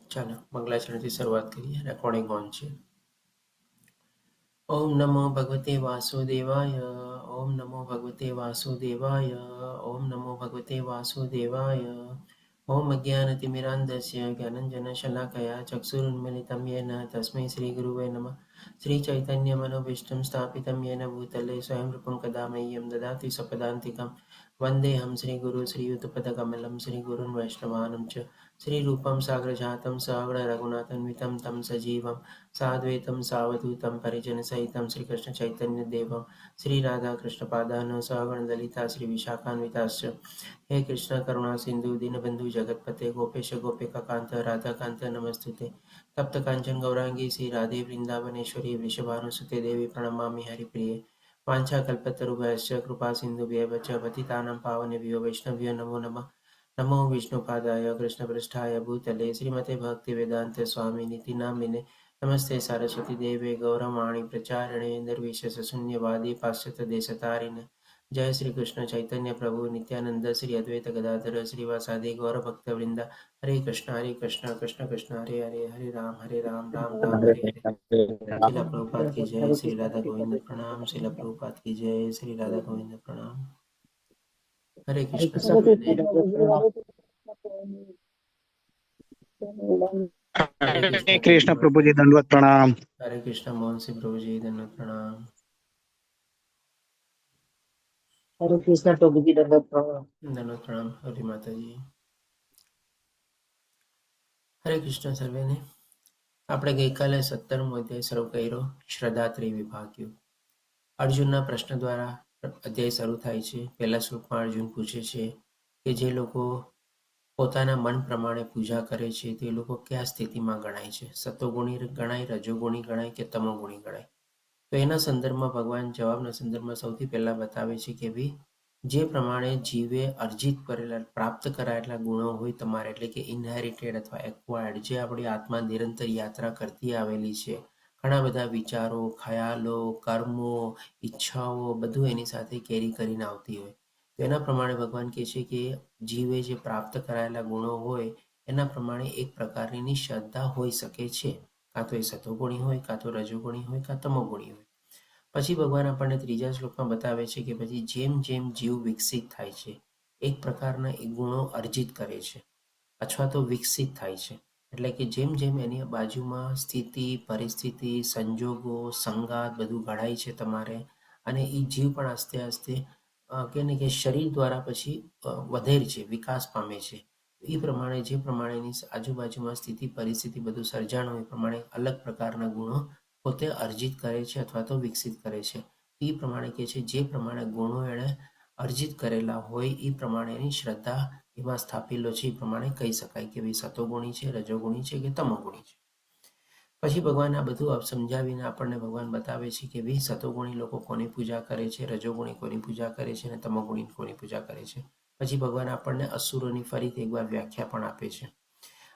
ચાલો મંગલાચરણથી શરૂઆત કરીએ. રેકોર્ડિંગ ઓન છે. ઓમ નમો ભગવતે વાસુદેવાય. ઓમ નમો ભગવતે વાસુદેવાય. ઓમ નમો ભગવતે વાસુદેવાય. ઓમ અજ્ઞાનતિમિરાન્ધસ્ય જ્ઞાનંજનશલાકયા ચક્ષુરુન્મિલિतं येन તસ્मै શ્રીગુરુવે નમઃ. શ્રીચૈતન્યમનોભીષ્ટं સ્થાપિतं येन भूतले स्वयं रूपं कदा मह्यं ददाति स्वपदान्तिकं. वन्देऽहं श्रीगुरु श्रीयुतपदकमलं श्रीगुरुन् वैष्णवानं च. श्रीरूपं साग्रजातं साग्ररघुनाथान्वितं तं सजीवं साद्वैतं सावधूतं परिजनसहितं श्रीकृष्णचैतन्यदेवं श्रीराधाकृष्णपादान् सहगणललिता श्रीविशाखान्विताश्च. हे कृष्ण करुणा सिंधु दीनबंधु जगतपते गोपेश गोपिकांत राधाकांत नमस्तुते. तप्त कांचन गौरांगी श्री राधे वृंदावनेश्वरी वृषभानुसुते देवी प्रणमामि हरिप्रिये. वाञ्छाकल्पतरुभ्यश्च कृपा सिन्धुभ्यः च पतितानां पावनेभ्यो वैष्णवेभ्यो नमो नमः. नमो विष्णुपादाय कृष्णपृष्ठाय भूतले श्रीमते भक्तिवेदान्त स्वामिनिति नामिने. नमस्ते सरस्वती देवे गौरवाणी प्रचारिणे निर्विशेषशून्यवादी पाश्चात्यदेशतारिणे. जय श्री कृष्ण चैतन्य प्रभु नित्यानंद श्री अद्वैत गदाधर श्रीवासादि गौर भक्त वृंदा. हरे कृष्ण कृष्ण कृष्ण हरे हरे हरे राम राम राम हरे हरे. शिला प्रभुपाद की जय. श्री राधा गोविंद प्रणाम. शिला प्रभुपाद की जय. श्री राधा गोविंद प्रणाम. हरे कृष्ण सर्वने. हरे कृष्ण प्रभु जी दंडवत प्रणाम. हरे कृष्ण मोहन सिंह प्रभु जी दंडवत प्रणाम. हरे कृष्ण प्रभु जी दंडवत प्रणाम. दंडवत प्रणाम. हरे माता जी. हरे कृष्ण सर्वेने. આપણે ગઈકાલે 17મો અધ્યાય શરૂ કર્યો, શ્રદ્ધાત્રેય વિભાગ્યો. અર્જુનના પ્રશ્ન દ્વારા અધ્યાય શરૂ થાય છે. પહેલા શ્લોકમાં અર્જુન પૂછે છે કે જે લોકો પોતાના મન પ્રમાણે પૂજા કરે છે તે લોકો કયા સ્થિતિમાં ગણાય છે? સતોગુણી ગણાય, રજોગુણી ગણાય કે તમોગુણી ગણાય? તો એના સંદર્ભમાં ભગવાન જવાબના સંદર્ભમાં સૌથી પહેલા બતાવે છે કે ભાઈ જે પ્રમાણે જીવે અર્જિત કરેલા પ્રાપ્ત કરાયેલા ગુણો હોય તમારે, એટલે કે ઇનહેરિટેડ અથવા એક્વાયર્ડ, જે આપણી આત્મા નિરંતર યાત્રા કરતી આવેલી છે, ઘણા બધા વિચારો, ખ્યાલો, કર્મો, ઈચ્છાઓ બધું એની સાથે કેરી કરીને આવતી હોય, તો એના પ્રમાણે ભગવાન કહે છે કે જીવે જે પ્રાપ્ત કરાયેલા ગુણો હોય એના પ્રમાણે એક પ્રકારની શ્રદ્ધા હોઈ શકે છે. કાં તો એ સતોગુણી હોય, કાં તો રજોગુણી હોય, કાં તમોગુણી હોય. પછી ભગવાન આપણને ત્રીજા શ્લોકમાં બતાવે છે કે પછી જેમ જેમ જીવ વિકસિત થાય છે, એક પ્રકારના એ ગુણો અર્જિત કરે છે અથવા તો વિકસિત થાય છે. એટલે કે જેમ જેમ એની બાજુમાં સ્થિતિ, પરિસ્થિતિ, સંજોગો, સંગાત બધું ઘડાય છે તમારે, અને એ જીવ પણ આસ્તે આસ્તે કે શરીર દ્વારા પછી વધે છે, વિકાસ પામે છે. એ પ્રમાણે જે પ્રમાણેની આજુબાજુમાં સ્થિતિ, પરિસ્થિતિ બધું સર્જાણું એ પ્રમાણે અલગ પ્રકારના ગુણો પોતે અર્જિત કરે છે અથવા તો વિકસિત કરે છે. એ પ્રમાણે કહે છે જે પ્રમાણે ગુણો એણે અર્જિત કરેલા હોય એ પ્રમાણેની શ્રદ્ધા એમાં સ્થાપેલો છે, એ પ્રમાણે કહી શકાય કે ભાઈ સતોગુણી છે, રજોગુણી છે કે તમોગુણી છે. પછી ભગવાન આ બધું સમજાવીને આપણને ભગવાન બતાવે છે કે ભાઈ સતોગુણી લોકો કોની પૂજા કરે છે, રજોગુણી કોની પૂજા કરે છે અને તમોગુણી કોની પૂજા કરે છે. પછી ભગવાન આપણને અસુરોની ફરીથી એકવાર વ્યાખ્યા પણ આપે છે.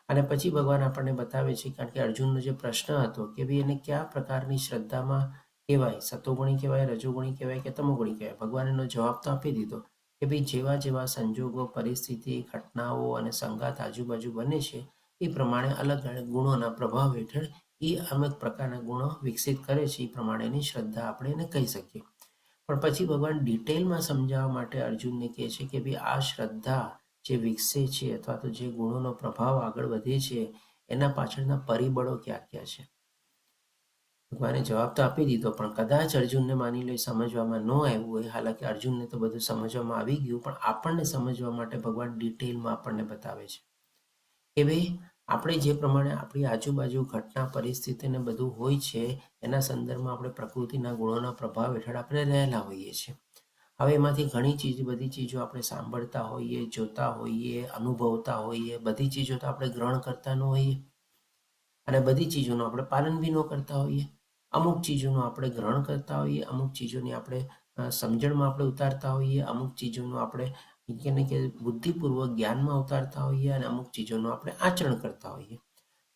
અને પછી ભગવાન આપણને બતાવે છે, કારણ કે અર્જુનનો જે પ્રશ્ન હતો કે ભાઈ એને કયા પ્રકારની શ્રદ્ધામાં કહેવાય, સતોગુણી કહેવાય, રજોગુણી કહેવાય કે તમોગુણી કહેવાય, ભગવાન એનો જવાબ તો આપી દીધો કે ભાઈ જેવા જેવા સંજોગો, પરિસ્થિતિ, ઘટનાઓ અને સંગાત આજુબાજુ બને છે એ પ્રમાણે અલગ અલગ ગુણોના પ્રભાવ હેઠળ એ અમુક પ્રકારના ગુણો વિકસિત કરે છે, એ પ્રમાણેની શ્રદ્ધા આપણે એને કહી શકીએ. પણ પછી ભગવાન ડિટેલમાં સમજાવવા માટે અર્જુનને કહે છે કે ભાઈ આ શ્રદ્ધા જે વિકસે છે અથવા તો જે ગુણોનો પ્રભાવ આગળ વધે છે એના પાછળના પરિબળો ક્યાં ક્યાં છે. ભગવાને જવાબ તો આપી દીધો, પણ કદાચ અર્જુનને માની લો સમજવામાં ન આવ્યું હોય. હાલાકી અર્જુનને તો બધું સમજવામાં આવી ગયું, પણ આપણને સમજવા માટે ભગવાન ડિટેલમાં આપણને બતાવે છે કે ભાઈ આપણે જે પ્રમાણે આપણી આજુબાજુ ઘટના, પરિસ્થિતિને બધું હોય છે એના સંદર્ભમાં આપણે પ્રકૃતિના ગુણોના પ્રભાવ હેઠળ આપણે રહેલા હોઈએ છીએ. હવે એમાંથી ઘણી બધી ચીજો આપણે સાંભળતા હોઈએ, જોતા હોઈએ, અનુભવતા હોઈએ, બધી ચીજો તો આપણે ગ્રહણ કરતા ન હોઈએ અને બધી ચીજોનું આપણે પાલન બી ન કરતા હોઈએ. અમુક ચીજોનું આપણે ગ્રહણ કરતા હોઈએ, અમુક ચીજોની આપણે સમજણમાં આપણે ઉતારતા હોઈએ, અમુક ચીજોનું આપણે કે બુદ્ધિપૂર્વક જ્ઞાનમાં ઉતારતા હોઈએ અને અમુક ચીજોનું આપણે આચરણ કરતા હોઈએ.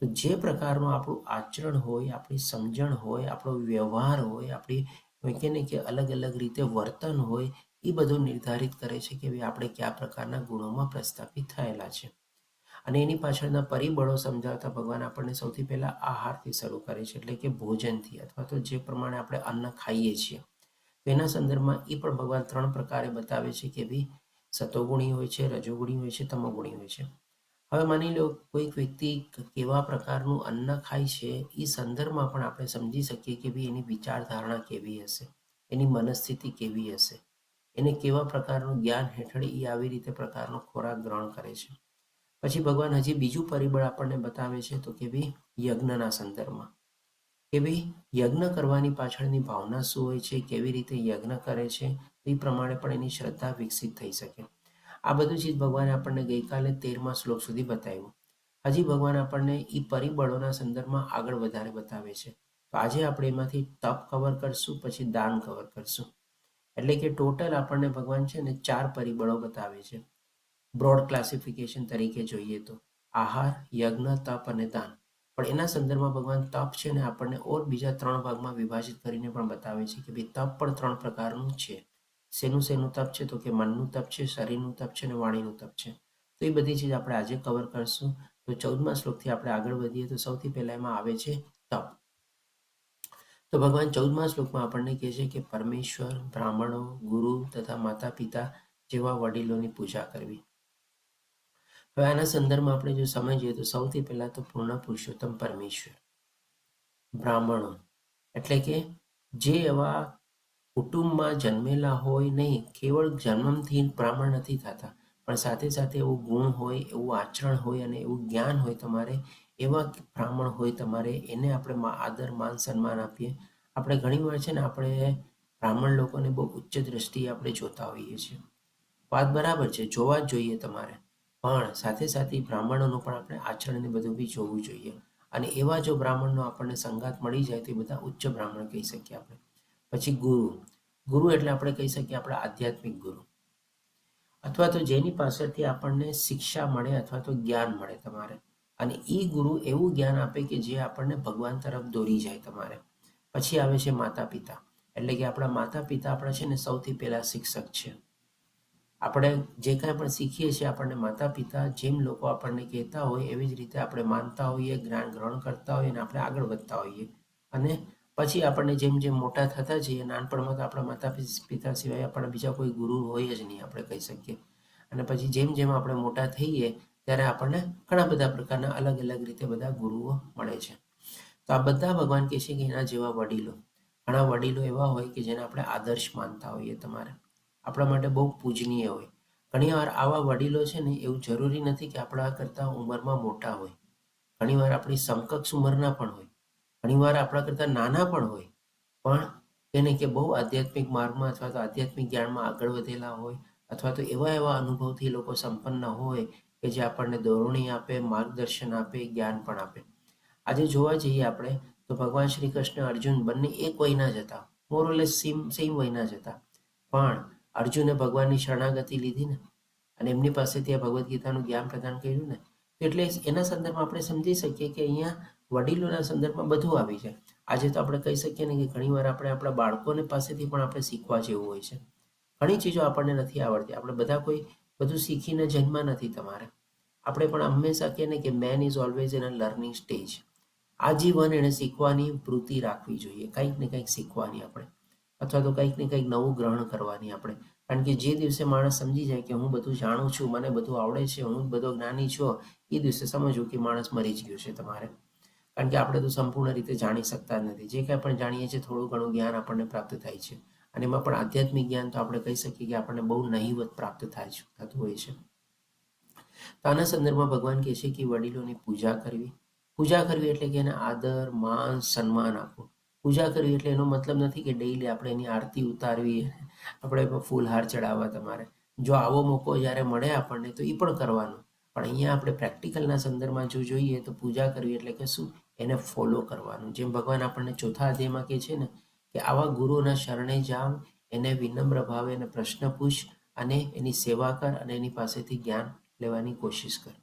તો જે પ્રકારનું આપણું આચરણ હોય, આપણી સમજણ હોય, આપણો વ્યવહાર હોય, આપણી કે અલગ અલગ રીતે વર્તન હોય, એ બધું નિર્ધારિત કરે છે કે ભાઈ આપણે કયા પ્રકારના ગુણોમાં પ્રસ્થાપિત થયેલા છે. અને એની પાછળના પરિબળો સમજાવતા ભગવાન આપણને સૌથી પહેલા આહારથી શરૂ કરે છે, એટલે કે ભોજનથી, અથવા તો જે પ્રમાણે આપણે અન્ન ખાઈએ છીએ. તો એના સંદર્ભમાં એ પણ ભગવાન 3 પ્રકારે બતાવે છે કે ભાઈ સતોગુણી હોય છે, રજોગુણી હોય છે, તમોગુણી હોય છે. હવે માની લો કોઈક વ્યક્તિ કેવા પ્રકારનું અન્ન ખાય છે, એ સંદર્ભમાં પણ આપણે સમજી શકીએ કે ભાઈ એની વિચારધારણા કેવી હશે, એની મનસ્થિતિ કેવી હશે, એને કેવા પ્રકારનું જ્ઞાન હેઠળ એ આવી રીતે પ્રકારનો ખોરાક ગ્રહણ કરે છે. પછી ભગવાન હજી બીજું પરિબળ આપણને બતાવે છે, તો કે ભાઈ યજ્ઞના સંદર્ભમાં, કે ભાઈ યજ્ઞ કરવાની પાછળની ભાવના શું હોય છે, કેવી રીતે યજ્ઞ કરે છે, એ પ્રમાણે પણ એની શ્રદ્ધા વિકસિત થઈ શકે. આ બધું ચીજ ભગવાને આપણને ગઈકાલે 13મા શ્લોક સુધી બતાવ્યું. હજી ભગવાન આપણને એ પરિબળોના સંદર્ભમાં આગળ વધારે બતાવે છે. તો આજે આપણે એમાંથી તપ કવર કરશું, પછી દાન કવર કરશું. એટલે કે ટોટલ આપણને ભગવાન છે ને 4 પરિબળો બતાવે છે. બ્રોડ ક્લાસિફિકેશન તરીકે જોઈએ તો આહાર, યજ્ઞ, તપ અને દાન. પણ એના સંદર્ભમાં ભગવાન તપ છે ને આપણને ઓર બીજા 3 ભાગમાં વિભાજિત કરીને પણ બતાવે છે કે ભાઈ તપ પણ 3 પ્રકારનું છે. શેનું તપ છે, તો કે મનનું તપ છે, શરીરનું તપ છે અને વાણીનું તપ છે. તો એ બધી ચીજ આપણે આજે કવર કરશું. તો 14મા શ્લોકથી આપણે આગળ વધીએ તો સૌથી પહેલા એમાં આવે છે તપ. તો ભગવાન 14મા શ્લોકમાં આપણને કહે છે કે પરમેશ્વર, બ્રાહ્મણો, ગુરુ તથા માતા પિતા જેવા વડીલોની પૂજા કરવી. હવે આના સંદર્ભમાં આપણે જો સમજીએ તો સૌથી પહેલા તો પૂર્ણ પુરુષોત્તમ પરમેશ્વર, બ્રાહ્મણો એટલે કે જે એવા કુટુંબમાં જન્મેલા હોય નહીં, કેવળ જન્મથી બ્રાહ્મણ નથી થતા, પણ સાથે સાથે એવું ગુણ હોય, એવું આચરણ હોય અને એવું જ્ઞાન હોય તમારે, એવા બ્રાહ્મણ હોય તમારે, એને આપણે આદર માન સન્માન આપીએ. આપણે ઘણીવાર છે ને આપણે બ્રાહ્મણ લોકોને બહુ ઉચ્ચ દ્રષ્ટિએ આપણે જોતા હોઈએ છીએ. વાત બરાબર છે, જોવા જ જોઈએ તમારે, પણ સાથે સાથે બ્રાહ્મણોનું પણ આપણે આચરણને બધું બી જોવું જોઈએ. અને એવા જો બ્રાહ્મણનો આપણને સંગાત મળી જાય તો એ બધા ઉચ્ચ બ્રાહ્મણ કહી શકીએ આપણે. પછી ગુરુ એટલે આપણે કહી શકીએ આપણા આધ્યાત્મિક ગુરુ, અથવા તો જેની પાસેથી આપણને શિક્ષા મળે અથવા તો જ્ઞાન મળે તમારે. અને એ ગુરુ એવું જ્ઞાન આપે કે જે આપણને ભગવાન તરફ દોરી જાય તમારે. પછી આવે છે માતા પિતા, એટલે કે આપણા માતા પિતા આપણા છે ને સૌથી પહેલા શિક્ષક છે. આપણે જે કાંઈ પણ શીખીએ છીએ આપણને માતા પિતા જેમ લોકો આપણને કહેતા હોય એવી જ રીતે આપણે માનતા હોઈએ, જ્ઞાન ગ્રહણ કરતા હોઈએ અને આપણે આગળ વધતા હોઈએ. અને પછી આપણને જેમ જેમ મોટા થતા જઈએ, નાનપણમાં તો આપણા માતા પિતા સિવાય આપણા બીજા કોઈ ગુરુ હોય જ નહીં આપણે કહી શકીએ. અને પછી જેમ જેમ આપણે મોટા થઈએ ત્યારે આપણને ઘણા બધા પ્રકારના અલગ અલગ રીતે બધા ગુરુઓ મળે છે. તો આ બધા ભગવાન કહે છે કે એના જેવા વડીલો, ઘણા વડીલો એવા હોય કે જેને આપણે આદર્શ માનતા હોઈએ તમારે, આપણા માટે બહુ પૂજનીય હોય. ઘણીવાર આવા વડીલો છે ને એવું જરૂરી નથી કે આપણા કરતાં ઉંમરમાં મોટા હોય, ઘણીવાર આપણી સમકક્ષ ઉંમરના પણ હોય, ઘણીવાર આપણા કરતાં નાના પણ હોય, પણ એને કે બહુ આધ્યાત્મિક માર્ગમાં અથવા તો આધ્યાત્મિક જ્ઞાનમાં આગળ વધેલા હોય, અથવા તો એવા અનુભવથી લોકો સંપન્ન હોય કે જે આપણને દોરણી આપે, માર્ગદર્શન આપે, જ્ઞાન પણ આપે. આજે જોવા જઈએ આપણે તો ભગવાન શ્રી કૃષ્ણ, અર્જુન બંને એક વયના જ હતા, મોરલેસ સેમ વયના જ હતા. પણ અર્જુને ભગવાનની શરણાગતિ લીધી ને, અને એમની પાસેથી આ ભગવદ્ ગીતાનું જ્ઞાન પ્રદાન કર્યું ને, એટલે એના સંદર્ભમાં આપણે સમજી શકીએ કે અહીંયા વડીલોના સંદર્ભમાં બધું આવી જાય. આજે તો આપણે કહી શકીએ ને કે ઘણીવાર આપણે આપણા બાળકોને પાસેથી પણ આપણે શીખવા જેવું હોય છે. ઘણી ચીજો આપણને નથી આવડતી, આપણે બધા કોઈ બધું શીખીને જન્મા નથી તમારે. આપણે પણ હંમેશા કહે ને કે main is always in a learning stage. આજીવન એને શીખવાની વૃત્તિ રાખવી જોઈએ, કંઈક ને કંઈક શીખવાની આપણે, અથવા તો કંઈક ને કંઈક નવું ગ્રહણ કરવાની આપણે. કારણ કે જે દિવસે માણસ સમજી જાય કે હું બધું જાણું છું, મને બધું આવડે છે, હું જ બધો જ્ઞાની છું, એ દિવસે સમજવું કે માણસ મરી જ ગયો છે તમારે. કારણ કે આપણે તો સંપૂર્ણ રીતે જાણી શકતા નથી. જે કાંઈ પણ જાણીએ છીએ થોડું ઘણું જ્ઞાન આપણને પ્રાપ્ત થાય છે. અને એમાં પણ આધ્યાત્મિક જ્ઞાન તો આપણે કહી શકીએ કે આપણને બહુ નહિવત પ્રાપ્ત થતું હોય છે. તો આના સંદર્ભમાં ભગવાન કહે છે કે વડીલોની પૂજા કરવી. પૂજા કરવી એટલે કે એને આદર, માન, સન્માન આપવું. પૂજા કરવી એટલે એનો મતલબ નથી કે ડેઈલી આપણે એની આરતી ઉતારવી, આપણે ફૂલહાર ચડાવવા તમારે. જો આવો મોકો જ્યારે મળે આપણને તો એ પણ કરવાનું. પણ અહીંયા આપણે પ્રેક્ટિકલના સંદર્ભમાં જો જોઈએ તો પૂજા કરવી એટલે કે શું, એને ફોલો કરવાનું. જેમ ભગવાન આપણને ચોથા અધ્યાયમાં કહે છે ને કે આવા ગુરુના શરણે જાવ, એને વિનમ્ર ભાવે એને પ્રશ્ન પૂછ, અને એની સેવા કર, અને એની પાસેથી જ્ઞાન લેવાની કોશિશ કર.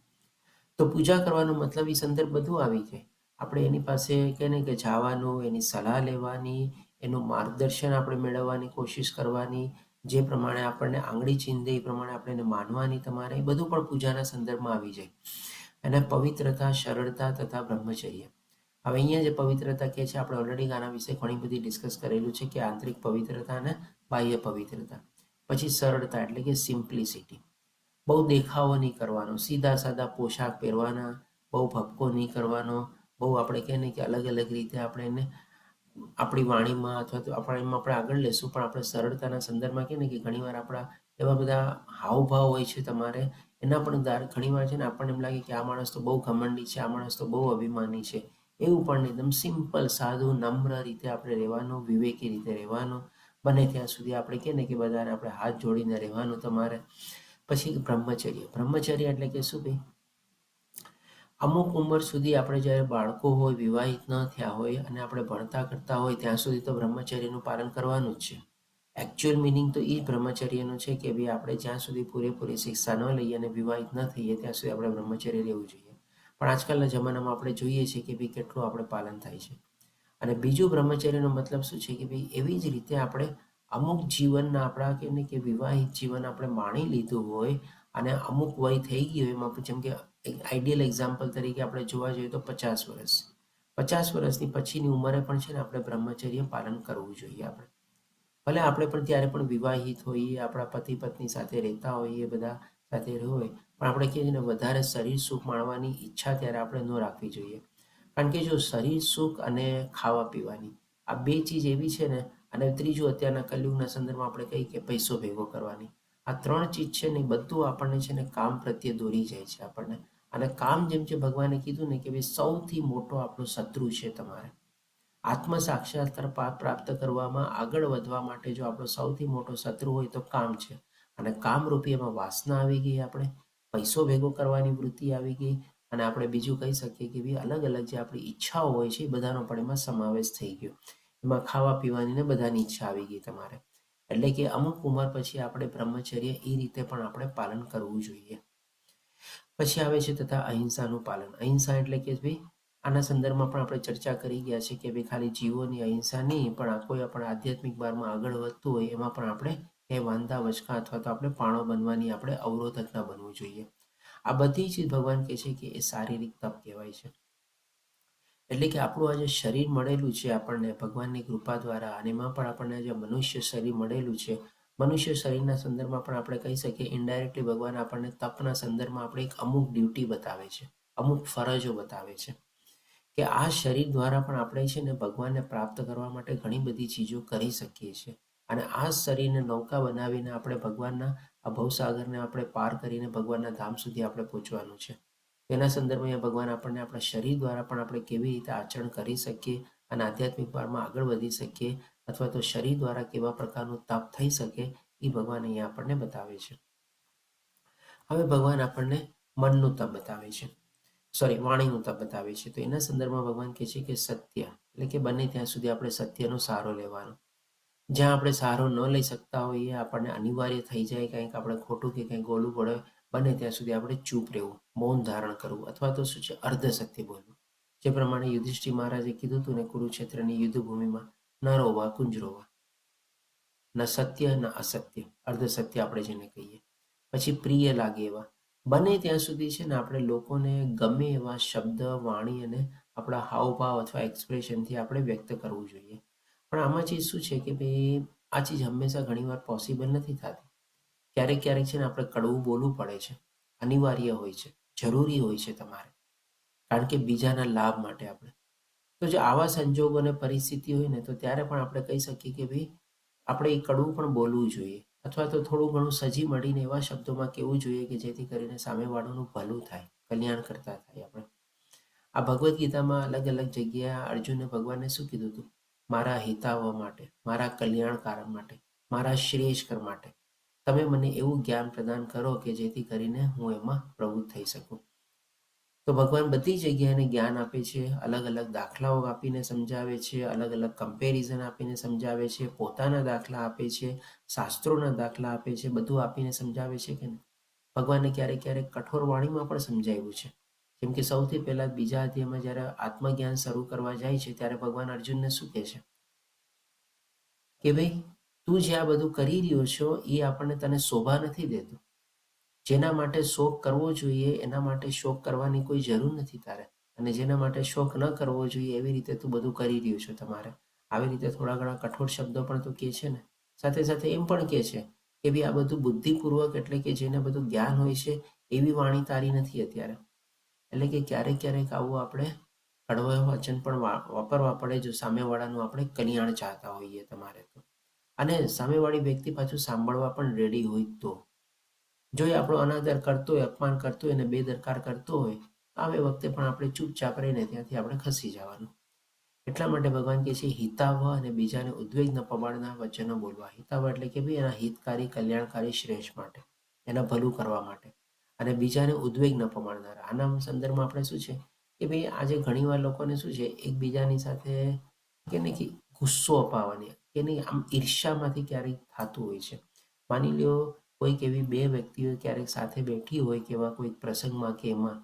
તો પૂજા કરવાનો મતલબ એ સંદર્ભ બધું આવી જાય. આપણે એની પાસે કહે ને કે જવાનું, એની સલાહ લેવાની, એનું માર્ગદર્શન આપણે મેળવવાની કોશિશ કરવાની, જે પ્રમાણે આપણને આંગળી ચીંધે એ પ્રમાણે આપણે એને માનવાની તમારે, એ બધું પણ પૂજાના સંદર્ભમાં આવી જાય. એને પવિત્રતા, સરળતા તથા બ્રહ્મચર્ય. હવે અહીંયા જે પવિત્રતા કહે છે, આપણે ઓલરેડી આના વિશે ઘણી બધી ડિસ્કસ કરેલું છે કે આંતરિક પવિત્રતા અને બાહ્ય પવિત્રતા. પછી સરળતા એટલે કે સિમ્પ્લિસિટી, બહુ દેખાવો નહીં કરવાનો, સીધા સાદા પોશાક પહેરવાના, બહુ ભપકો નહીં કરવાનો, બહુ આપણે કહે ને કે અલગ અલગ રીતે આપણે એને આપણી વાણીમાં અથવા તો એમાં આપણે આગળ લેશું, પણ આપણે સરળતાના સંદર્ભમાં કહે ને કે ઘણીવાર આપણા એવા બધા હાવભાવ હોય છે તમારે, એના પણ ઘણીવાર છે ને આપણને એમ લાગે કે આ માણસ તો બહુ ઘમંડી છે, આ માણસ તો બહુ અભિમાની છે. એવું પણ એકદમ સિમ્પલ, સાદું, નમ્ર રીતે આપણે રહેવાનું, વિવેકી રીતે રહેવાનું. બને ત્યાં સુધી આપણે કહે ને કે બધાને આપણે હાથ જોડીને રહેવાનું તમારે. પછી બ્રહ્મચર્ય એટલે કે શું ભાઈ? અમુક ઉંમર સુધી આપણે જ્યારે બાળકો હોય, વિવાહિત ન થયા હોય અને આપણે ભણતા કરતા હોય ત્યાં સુધી તો બ્રહ્મચર્યનું પાલન કરવાનું જ છે. એકચ્યુઅલ મિનિંગ તો એ બ્રહ્મચર્યનું છે કે ભાઈ આપણે જ્યાં સુધી પૂરેપૂરી શિક્ષા ન લઈએ અને વિવાહિત ન થઈએ ત્યાં સુધી આપણે બ્રહ્મચર્ય રહેવું જોઈએ. પણ આજકાલના જમાનામાં આપણે જોઈએ છીએ કે ભાઈ કેટલું આપણે પાલન થાય છે. અને બીજું બ્રહ્મચર્યનો મતલબ શું છે કે ભાઈ એવી જ રીતે આપણે અમુક જીવનના આપણા કે ને કે વિવાહિત જીવન આપણે માણી લીધું હોય અને અમુક વય થઈ ગઈ હોય, એમાં જેમ કે આઈડિયલ એક્ઝામ્પલ તરીકે આપણે જોવા જઈએ તો 50 વર્ષ. 50 વર્ષની પછીની ઉંમરે પણ છે ને આપણે બ્રહ્મચર્ય પાલન કરવું જોઈએ. ભલે આપણે પણ ત્યારે પણ વિવાહિત હોઈએ, આપણા પતિ પત્ની સાથે રહેતા હોઈએ, બધા સાથે હોય, પણ આપણે કહીએ ને વધારે શરીર સુખ માણવાની ઈચ્છા ત્યારે આપણે ન રાખવી જોઈએ. કારણ કે જો શરીર સુખ અને ખાવા પીવાની આ બે ચીજ એવી છે ને, અને ત્રીજું અત્યારના કલયુગના સંદર્ભમાં આપણે કહીએ કે પૈસો ભેગો કરવાની, આ ત્રણ ચીજ છે ને બધું આપણને છે ને કામ પ્રત્યે દોરી જાય છે આપણને. અને કામ જેમ છે ભગવાને કીધું ને કે ભાઈ સૌથી મોટો આપણો શત્રુ છે. તમારે આત્મ સાક્ષાત્કાર પ્રાપ્ત કરવામાં આગળ વધવા માટે જો આપણો સૌથી મોટો શત્રુ હોય તો કામ છે. અને કામરૂપી એમાં વાસના આવી ગઈ, આપણે પૈસો ભેગો કરવાની વૃત્તિ આવી ગઈ, અને આપણે બીજું કહી શકીએ કે ભાઈ અલગ અલગ જે આપણી ઈચ્છાઓ હોય છે એ બધાનો પણ એમાં સમાવેશ થઈ ગયો. એમાં ખાવા પીવાની ને બધાની ઈચ્છા આવી ગઈ તમારે. એટલે કે અમુક ઉંમર પછી આપણે બ્રહ્મચર્ય એ રીતે પણ આપણે પાલન કરવું જોઈએ. પછી આવે છે તથા અહિંસાનું પાલન. અહિંસા એટલે કે ભાઈ આના સંદર્ભમાં પણ આપણે ચર્ચા કરી ગયા છે કે ભાઈ ખાલી જીવોની અહિંસા નહીં, પણ કોઈ આપણે આધ્યાત્મિક માર્ગમાં આગળ વધતું હોય એમાં પણ આપણે એ વાંધા વચકા અથવા તો આપણે પાણો બનવાની આપણે અવરોધક ન બનવું જોઈએ. આ બધી ચીજ ભગવાન કહે છે કે એ શારીરિક તપ કહેવાય છે. એટલે કે આપણું આ જે શરીર મળેલું છે આપણને ભગવાનની કૃપા દ્વારા, અને એમાં પણ આપણને જે મનુષ્ય શરીર મળેલું છે, મનુષ્ય શરીરના સંદર્ભમાં પણ આપણે કહી શકીએ ઇનડાયરેક્ટલી ભગવાન આપણને તપના સંદર્ભમાં આપણે એક અમુક ડ્યુટી બતાવે છે, અમુક ફરજો બતાવે છે કે આ શરીર દ્વારા પણ આપણે છે ને ભગવાનને પ્રાપ્ત કરવા માટે ઘણી બધી ચીજો કરી શકીએ છીએ. અને આ શરીરને નૌકા બનાવીને આપણે ભગવાનના આ ભવસાગરને આપણે પાર કરીને ભગવાનના ધામ સુધી આપણે પહોંચવાનું છે. તેના સંદર્ભમાં ભગવાન આપણને આપણા શરીર દ્વારા પણ આપણે કેવી રીતે આચરણ કરી શકીએ અને આધ્યાત્મિક માર્ગમાં આગળ વધી શકીએ, અથવા તો શરીર દ્વારા કેવા પ્રકારનું તપ થઈ શકે એ ભગવાન અહીંયા આપણને બતાવે છે. હવે ભગવાન આપણને મનનું તપ બતાવે છે, વાણીનું તપ બતાવે છે. તો એના સંદર્ભમાં ભગવાન કહે છે કે સત્ય એટલે કે બને ત્યાં સુધી આપણે સત્યનો સહારો લેવાનો. જ્યાં આપણે સહારો ન લઈ શકતા હોઈએ, આપણને અનિવાર્ય થઈ જાય કંઈક આપણે ખોટું કે કંઈક બોલવું પડે, બને ત્યાં સુધી આપણે ચૂપ રહેવું, મૌન ધારણ કરવું, અથવા તો શું છે અર્ધ સત્ય બોલવું. જે પ્રમાણે યુધિષ્ઠિર મહારાજે કીધું હતું ને કુરુક્ષેત્રની યુદ્ધભૂમિમાં, ન રોવા કુંજ રોવા, ન સત્ય ન અસત્ય, અર્ધ સત્ય આપણે જેને કહીએ. પછી પ્રિય લાગે એવા, બને ત્યાં સુધી છે ને આપણે લોકોને ગમે એવા શબ્દ, વાણી અને આપણા હાવભાવ અથવા એક્સપ્રેશનથી આપણે વ્યક્ત કરવું જોઈએ. પણ આમાં ચીજ શું છે કે ભાઈ આ ચીજ હંમેશા ઘણીવાર પોસિબલ નથી થતી. ક્યારેક ક્યારેક છે ને આપણે કડવું બોલવું પડે છે, અનિવાર્ય હોય છે, જરૂરી હોય છે તમારે, કારણ કે બીજાના લાભ માટે આપણે. તો જો આવા સંજોગો અને પરિસ્થિતિ હોય ને તો ત્યારે પણ આપણે કહી શકીએ કે ભાઈ આપણે એ કડવું પણ બોલવું જોઈએ, અથવા તો થોડું ઘણું સજી મળીને એવા શબ્દોમાં કહેવું જોઈએ કે જેથી કરીને સામેવાળાનું ભલું થાય, કલ્યાણ કરતા થાય. આપણે આ ભગવદ્ ગીતામાં અલગ અલગ જગ્યાએ અર્જુને ભગવાનને શું કીધું હતું? મારા હિતાવ માટે, મારા કલ્યાણકારણ માટે, મારા શ્રેષ્ઠ માટે તમે મને એવું જ્ઞાન પ્રદાન કરો કે જેથી કરીને હું એમાં પ્રવૃત્ત થઈ શકું. તો ભગવાન બધી જગ્યાએ જ્ઞાન આપે છે, અલગ અલગ દાખલાઓ આપીને સમજાવે છે, અલગ અલગ કમ્પેરિઝન આપીને સમજાવે છે, પોતાના દાખલા આપે છે, શાસ્ત્રોના દાખલા આપે છે, બધું આપીને સમજાવે છે કે ભગવાને ક્યારેક ક્યારેક કઠોર વાણીમાં પણ સમજાવ્યું છે. જેમ કે સૌથી પહેલા બીજા અધ્યાયમાં જ્યારે આત્મજ્ઞાન શરૂ કરવા જાય છે ત્યારે ભગવાન અર્જુનને શું કહે છે કે ભાઈ તું જે આ બધું કરી રહ્યો છો એ આપણને તને શોભા નથી દેતું. જેના માટે શોક કરવો જોઈએ એના માટે શોક કરવાની કોઈ જરૂર નથી તારે, અને જેના માટે શોક ન કરવો જોઈએ એવી રીતે તું બધું કરી રહ્યું છે તમારે. આવી રીતે થોડા ઘણા કઠોર શબ્દો પણ તું કહે છે ને. સાથે સાથે એમ પણ કહે છે કે ભાઈ આ બધું બુદ્ધિપૂર્વક એટલે કે જેને બધું જ્ઞાન હોય છે એવી વાણી તારી નથી અત્યારે. એટલે કે ક્યારેક ક્યારેક આવું આપણે કડવા વચન પણ વાપરવા પડે જો સામેવાળાનું આપણે કલ્યાણ ચાહતા હોઈએ તમારે તો. અને સામેવાળી વ્યક્તિ પાછું સાંભળવા પણ રેડી હોય તો. જો એ આપણો અનાદર કરતો હોય, અપમાન કરતો હોય અને બેદરકાર કરતો હોય, આવે વખતે પણ આપણે ચૂપચાપ રહીને ત્યાંથી આપણે ખસી જવાનું. એટલા માટે ભગવાન કહે છે હિતાવહ અને બીજાને ઉદ્વેગ ન પમાડના વચનો બોલવા. હિતાવહ એટલે કે ભાઈ એના હિતકારી, કલ્યાણકારી, શ્રેષ્ઠ માટે, એના ભલું કરવા માટે, અને બીજાને ઉદ્વેગ ન પમાડનારા. આના સંદર્ભમાં આપણે શું છે કે ભાઈ આજે ઘણીવાર લોકોને શું છે એકબીજાની સાથે કે નહીં કે ગુસ્સો અપાવવાની કે નહીં આમ ઈર્ષ્યામાંથી ક્યારેક થતું હોય છે. માની લ્યો કોઈક એવી બે વ્યક્તિઓ ક્યારેક સાથે બેઠી હોય કે એવા કોઈ પ્રસંગમાં કે એમાં,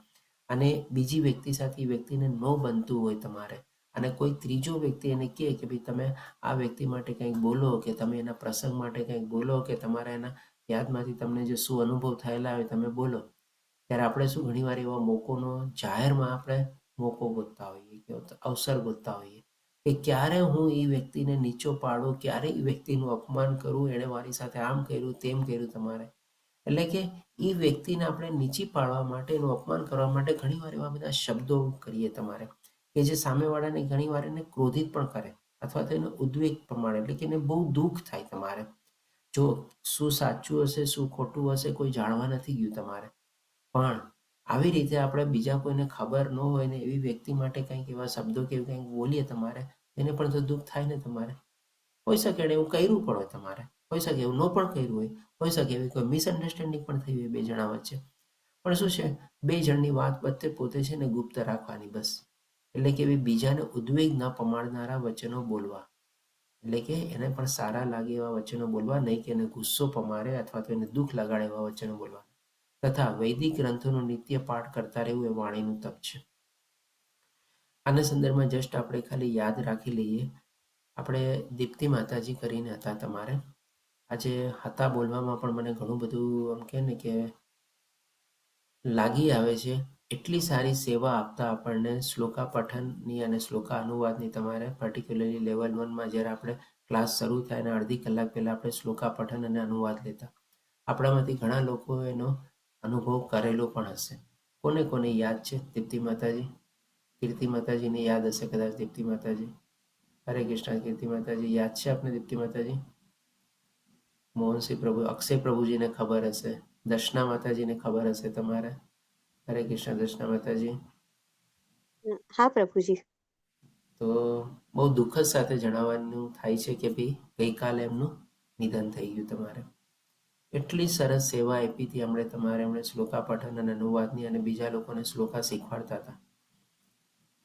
અને બીજી વ્યક્તિ સાથે એ વ્યક્તિને ન બનતું હોય તમારે, અને કોઈ ત્રીજો વ્યક્તિ એને કહે કે ભાઈ તમે આ વ્યક્તિ માટે કંઈક બોલો, કે તમે એના પ્રસંગ માટે કંઈક બોલો, કે તમારા એના યાદમાંથી તમને જે શું અનુભવ થયેલા હોય તમે બોલો. ત્યારે આપણે શું ઘણીવાર એવા મોકોનો જાહેરમાં આપણે મોકો ગોતતા હોઈએ કે અવસર ગોતતા હોઈએ કે ક્યારે હું એ વ્યક્તિને નીચો પાડું, ક્યારે એ વ્યક્તિનું અપમાન કરું, એણે મારી સાથે આમ કર્યું તેમ કર્યું તમારે. એટલે કે એ વ્યક્તિને આપણે નીચી પાડવા માટે, એનું અપમાન કરવા માટે ઘણીવાર એવા બધા શબ્દો કરીએ તમારે, કે જે સામેવાળાને ઘણીવાર એને ક્રોધિત પણ કરે, અથવા તો એને ઉદ્વેગ પ્રમાણે એટલે કે એને બહુ દુઃખ થાય તમારે. જો શું સાચું હશે શું ખોટું હશે કોઈ જાણવા નથી ગયું તમારે, પણ આવી રીતે આપણે બીજા કોઈને ખબર ન હોય ને એવી વ્યક્તિ માટે કંઈક એવા શબ્દો કે કંઈક બોલીએ તમારે, એને પણ તો દુઃખ થાય ને તમારે. હોઈ શકે એને એવું કર્યું પણ હોય તમારે, હોઈ શકે એવું ન પણ કર્યું હોય, હોઈ શકે એવી કોઈ મિસઅન્ડરસ્ટેન્ડિંગ પણ થઈ હોય બે જણા વચ્ચે. પણ શું છે બે જણની વાત વચ્ચે પોતે છે ને ગુપ્ત રાખવાની બસ. એટલે કે બીજાને ઉદ્વેગ ન પમાડનારા વચનો બોલવા. એટલે કે એને પણ સારા લાગે એવા વચનો બોલવા, નહીં કે એને ગુસ્સો પમાડે અથવા તો એને દુઃખ લગાડે એવા વચનો બોલવા. તથા વૈદિક ગ્રંથોનો નિત્ય પાઠ કરતા રહેવું એ વાણીનું તપ છે. આના સંદર્ભમાં જસ્ટ આપણે ખાલી યાદ રાખી લઈએ. આપણે દીપ્તિ માતાજી કરીને હતા તમારે. આજે હતા બોલવામાં પણ મને ઘણું બધું આમ કહે ને કે લાગી આવે છે. એટલી સારી સેવા આપતા આપણને શ્લોકા પઠનની અને શ્લોકા અનુવાદની તમારે પર્ટિક્યુલરલી લેવલ 1માં જ્યારે આપણે ક્લાસ શરૂ થાય અને અડધી કલાક પહેલાં આપણે શ્લોકા પઠન અને અનુવાદ લેતા. આપણામાંથી ઘણા લોકો એનો અનુભવ કરેલો પણ હશે. કોને કોને યાદ છે દીપ્તિ માતાજી? કીર્તિ માતાજીને યાદ હશે કદાચ. દીપ્તિ માતાજી, હરે કૃષ્ણ. કીર્તિ માતાજી યાદ છે આપને? દીપ્તિ માતાજી, મોહનસિંહ પ્રભુ, અક્ષય પ્રભુજીને ખબર હશે, દર્શના માતાજીને ખબર હશે તમારે. હરે કૃષ્ણ દર્શના માતાજી. હા પ્રભુજી. તો બહુ દુઃખદ સાથે જણાવવાનું થાય છે કે ભાઈ ગઈકાલે એમનું નિધન થઈ ગયું તમારે. એટલી સરસ સેવા આપી હતી એમણે તમારે. એમણે શ્લોકા પઠન અને અનુવાદની અને બીજા લોકોને શ્લોકા શીખવાડતા હતા.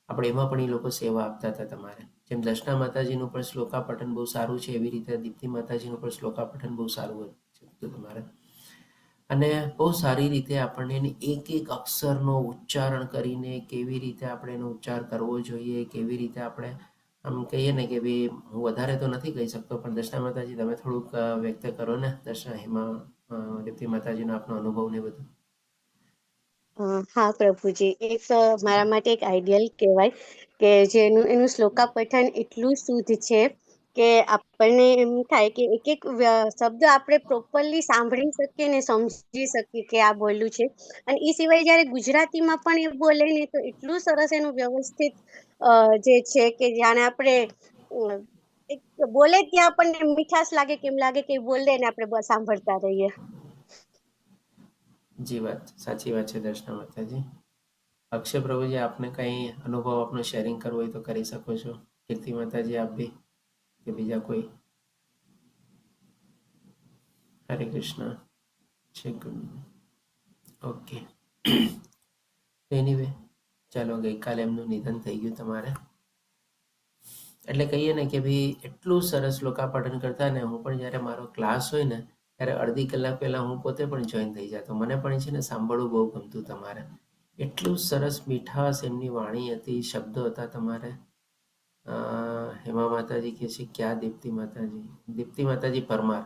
આપણે એમાં પણ એ લોકો સેવા આપતા હતા તમારે. જેમ દર્શના માતાજીનું પણ શ્લોકા પઠન બહુ સારું છે એવી રીતે દીપ્તિ માતાજીનું પણ શ્લોકા પઠન બહુ સારું હતું તમારે. અને બહુ સારી રીતે આપણને એક એક અક્ષરનો ઉચ્ચારણ કરીને કેવી રીતે આપણે એનો ઉચ્ચાર કરવો જોઈએ, કેવી રીતે આપણે આમ કહીએ ને કે ભાઈ હું વધારે તો નથી કહી શકતો, પણ દર્શના માતાજી તમે થોડુંક વ્યક્ત કરો ને. દર્શના હેમાં દીપ્તિ માતાજીનો આપનો અનુભવ ને બધું. હા પ્રભુજી, એક મારા માટે એક આઈડિયલ કહેવાય કે જેનું એનું શ્લોકા પઠન એટલું શુદ્ધ છે કે આપણને એમ થાય કે એક એક શબ્દ આપણે પ્રોપરલી સાંભળી શકીએ ને સમજી શકીએ કે આ બોલ્યું છે. અને એ સિવાય જયારે ગુજરાતીમાં પણ એ બોલે ને તો એટલું સરસ એનું વ્યવસ્થિત જે છે કે જાણે આપણે એક બોલે ત્યાં આપણને મીઠાશ લાગે, કેમ લાગે કે બોલે ને આપણે બસ સાંભળતા રહીએ. જી વાત, સાચી વાત છે દર્શના માતાજી. અક્ષય પ્રભુજી આપને કંઈ અનુભવ આપનો શેરિંગ કરવો હોય તો કરી શકો છો. કીર્તિ માતાજી આપ બી, કે બીજા કોઈ? હરે કૃષ્ણ. ઓકે. એનીવે ચાલો, ગઈકાલે એમનું નિધન થઈ ગયું તમારે. એટલે કહીએ ને કે ભાઈ એટલું સરસ શ્લોકા પઠન કરતા ને. હું પણ જ્યારે મારો ક્લાસ હોય ને ત્યારે અડધી કલાક પહેલાં હું પોતે પણ જોઈન થઈ જતો. મને પણ છે ને સાંભળવું બહુ ગમતું તમારે. એટલું સરસ મીઠાશ એમની વાણી હતી, શબ્દો હતા તમારે. હેમા માતાજી કહે છે ક્યાં દીપ્તિ માતાજી? દીપ્તિ માતાજી પરમાર.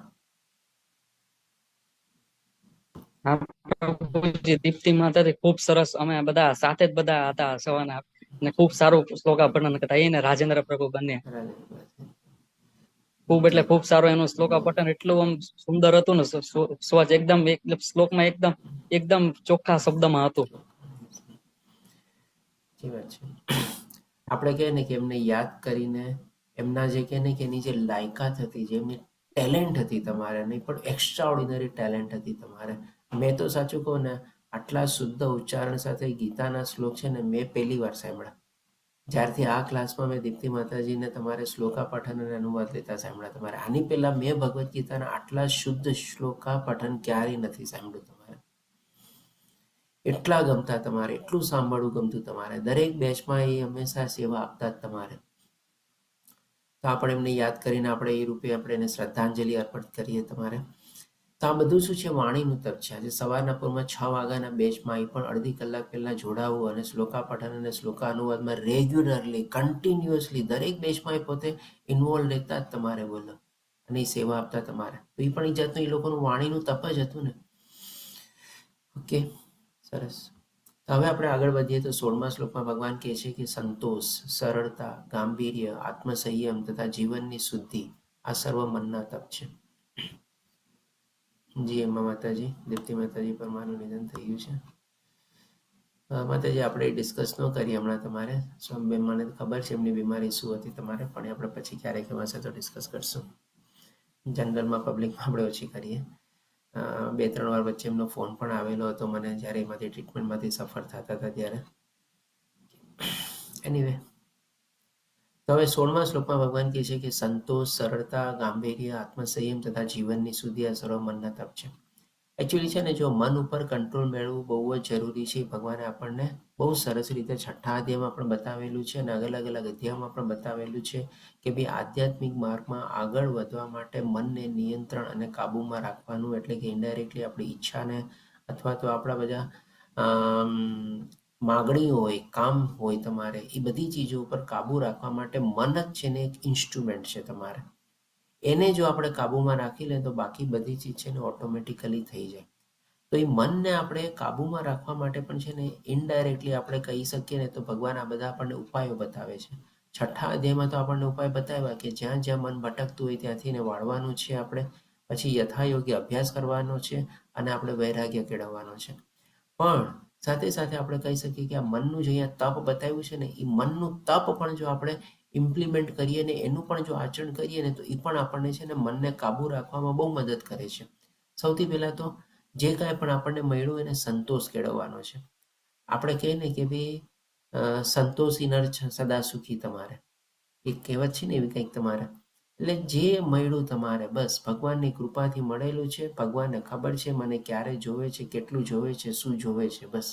હા પ્રભુજી, દીપ્તિ માતાજી ખૂબ સરસ. અમે બધા સાથે જ બધા હતા સવારના, ને ખૂબ સારું શ્લોકા પઠન કરતા, એને રાજેન્દ્ર પ્રભુ બંને ખૂબ એટલે ખૂબ સારું એનું શ્લોકા પઠન એટલું આમ સુંદર હતું ને, સ્વચ્છ એકદમ, શ્લોકમાં એકદમ એકદમ ચોખ્ખા શબ્દમાં હતું. સાચી વાત છે. આપણે કહે ને કે એમને યાદ કરીને એમના જે કહે ને કે એની જે લાયકાત હતી, જે એમની ટેલેન્ટ હતી તમારે, નહીં પણ એક્સ્ટ્રા ઓર્ડિનરી ટેલેન્ટ હતી તમારે. મેં તો સાચું કહું ને, આટલા શુદ્ધ ઉચ્ચારણ સાથે ગીતાના શ્લોક છે ને મેં પહેલી વાર સાંભળ્યા. જ્યારથી આ ક્લાસમાં મેં દીપ્તિ માતાજીને તમારે શ્લોકા પઠન અને અનુવાદ લેતા સાંભળ્યા તમારે. આની પહેલા મેં ભગવદ્ ગીતાના આટલા શુદ્ધ શ્લોકા પઠન ક્યારેય નથી સાંભળ્યું તમારે. એટલા ગમતા તમારે, એટલું સાંભળવું ગમતું તમારે. દરેક બેચમાં એ હંમેશા સેવા આપતા જ તમારે. તો આપણે એમને યાદ કરીને આપણે એ રૂપે આપણે એને શ્રદ્ધાંજલિ અર્પણ કરીએ તમારે. તો આ બધું શું છે? વાણીનું તપ છે. આજે સવારના પૂરમાં 6 વાગ્યાના બેચમાં એ પણ અડધી કલાક પહેલા જોડાવું અને શ્લોકા પઠન અને શ્લોકા અનુવાદમાં રેગ્યુલરલી, કન્ટિન્યુઅસલી દરેક બેચમાં એ પોતે ઇન્વોલ્વ રહેતા જ તમારે, બોલો, અને એ સેવા આપતા તમારે. તો એ પણ એ જાતનું એ લોકોનું વાણીનું તપ જ હતું ને. ઓકે, સરસ. તો હવે આપણે આગળ વધીએ તો 16મા શ્લોકમાં ભગવાન કહે છે કે સંતોષ, સરળતા, ગાંભીર્ય, આત્મસંયમ તથા જીવનની શુદ્ધિ આ સર્વ મનના તપ છે. જી એમાં માતાજી, દીપ્તિ માતાજી પરમાનું નિધન થઈ ગયું છે. માતાજી આપણે ડિસ્કસ ન કરીએ હમણાં તમારે. મને ખબર છે એમની બીમારી શું હતી તમારે, પણ આપણે પછી ક્યારેક એમાં તો ડિસ્કસ કરશું. જનરલમાં પબ્લિકમાં આપણે ઓછી કરીએ. 2-3 વાર વચ્ચે એમનો ફોન પણ આવેલો હતો મને, જ્યારે એમાંથી ટ્રીટમેન્ટમાંથી સફર થતા હતા ત્યારે. એનીવે, તો હવે 16મા શ્લોકમાં ભગવાન કહે છે કે સંતોષ, સરળતા, ગાંભીર્ય, આત્મસંયમ તથા જીવનની શુદ્ધિ આ સર્વ મનના તપ છે. એકચ્યુઅલી છે ને, જો મન ઉપર કંટ્રોલ મેળવવું બહુ જ જરૂરી છે. ભગવાને આપણને બહુ સરસ રીતે 6ઠ્ઠા અધ્યાયમાં પણ બતાવેલું છે અને અલગ અલગ અધ્યાયમાં પણ બતાવેલું છે કે ભાઈ આધ્યાત્મિક માર્ગમાં આગળ વધવા માટે મનને નિયંત્રણ અને કાબૂમાં રાખવાનું, એટલે કે ઇનડાયરેક્ટલી આપણી ઈચ્છાને અથવા તો આપણા બધા માગણી હોય, કામ હોય તમારે, એ બધી ચીજો ઉપર કાબૂ રાખવા માટે મન જ છે ને એક ઇન્સ્ટ્રુમેન્ટ છે તમારે. એને જો આપણે કાબૂમાં રાખી લે તો બાકી બધી ચીજ છે ને ઓટોમેટિકલી થઈ જાય. તો એ મનને આપણે કાબૂમાં રાખવા માટે પણ છે ને ઇનડાયરેક્ટલી આપણે કહી શકીએ ને, તો ભગવાન આ બધા આપણને ઉપાયો બતાવે છે. 6ઠ્ઠા અધ્યાયમાં તો આપણને ઉપાય બતાવ્યા કે જ્યાં જ્યાં મન ભટકતું હોય ત્યાંથી એને વાળવાનું છે આપણે, પછી યથાયોગ્ય અભ્યાસ કરવાનો છે અને આપણે વૈરાગ્ય કેળવવાનો છે. પણ સાથે સાથે આપણે કહી શકીએ કે આ મનનું જે અહીંયા તપ બતાવ્યું છે ને, એ મનનું તપ પણ જો આપણે ઇમ્પ્લિમેન્ટ કરીએ ને, એનું પણ જો આચરણ કરીએ ને, તો એ પણ આપણને છે ને મનને કાબૂ રાખવામાં બહુ મદદ કરે છે. સૌથી પહેલાં તો જે કાંઈ પણ આપણને મળ્યું એને સંતોષ કેળવવાનો છે. આપણે કહીએ ને કે ભાઈ સંતોષી નર સદા સુખી તમારે, એક કહેવત છે ને એવી કંઈક તમારે. એટલે જે મળ્યું તમારે બસ ભગવાનની કૃપાથી મળેલું છે. ભગવાનને ખબર છે મને ક્યારે જોવે છે, કેટલું જોવે છે, શું જોવે છે. બસ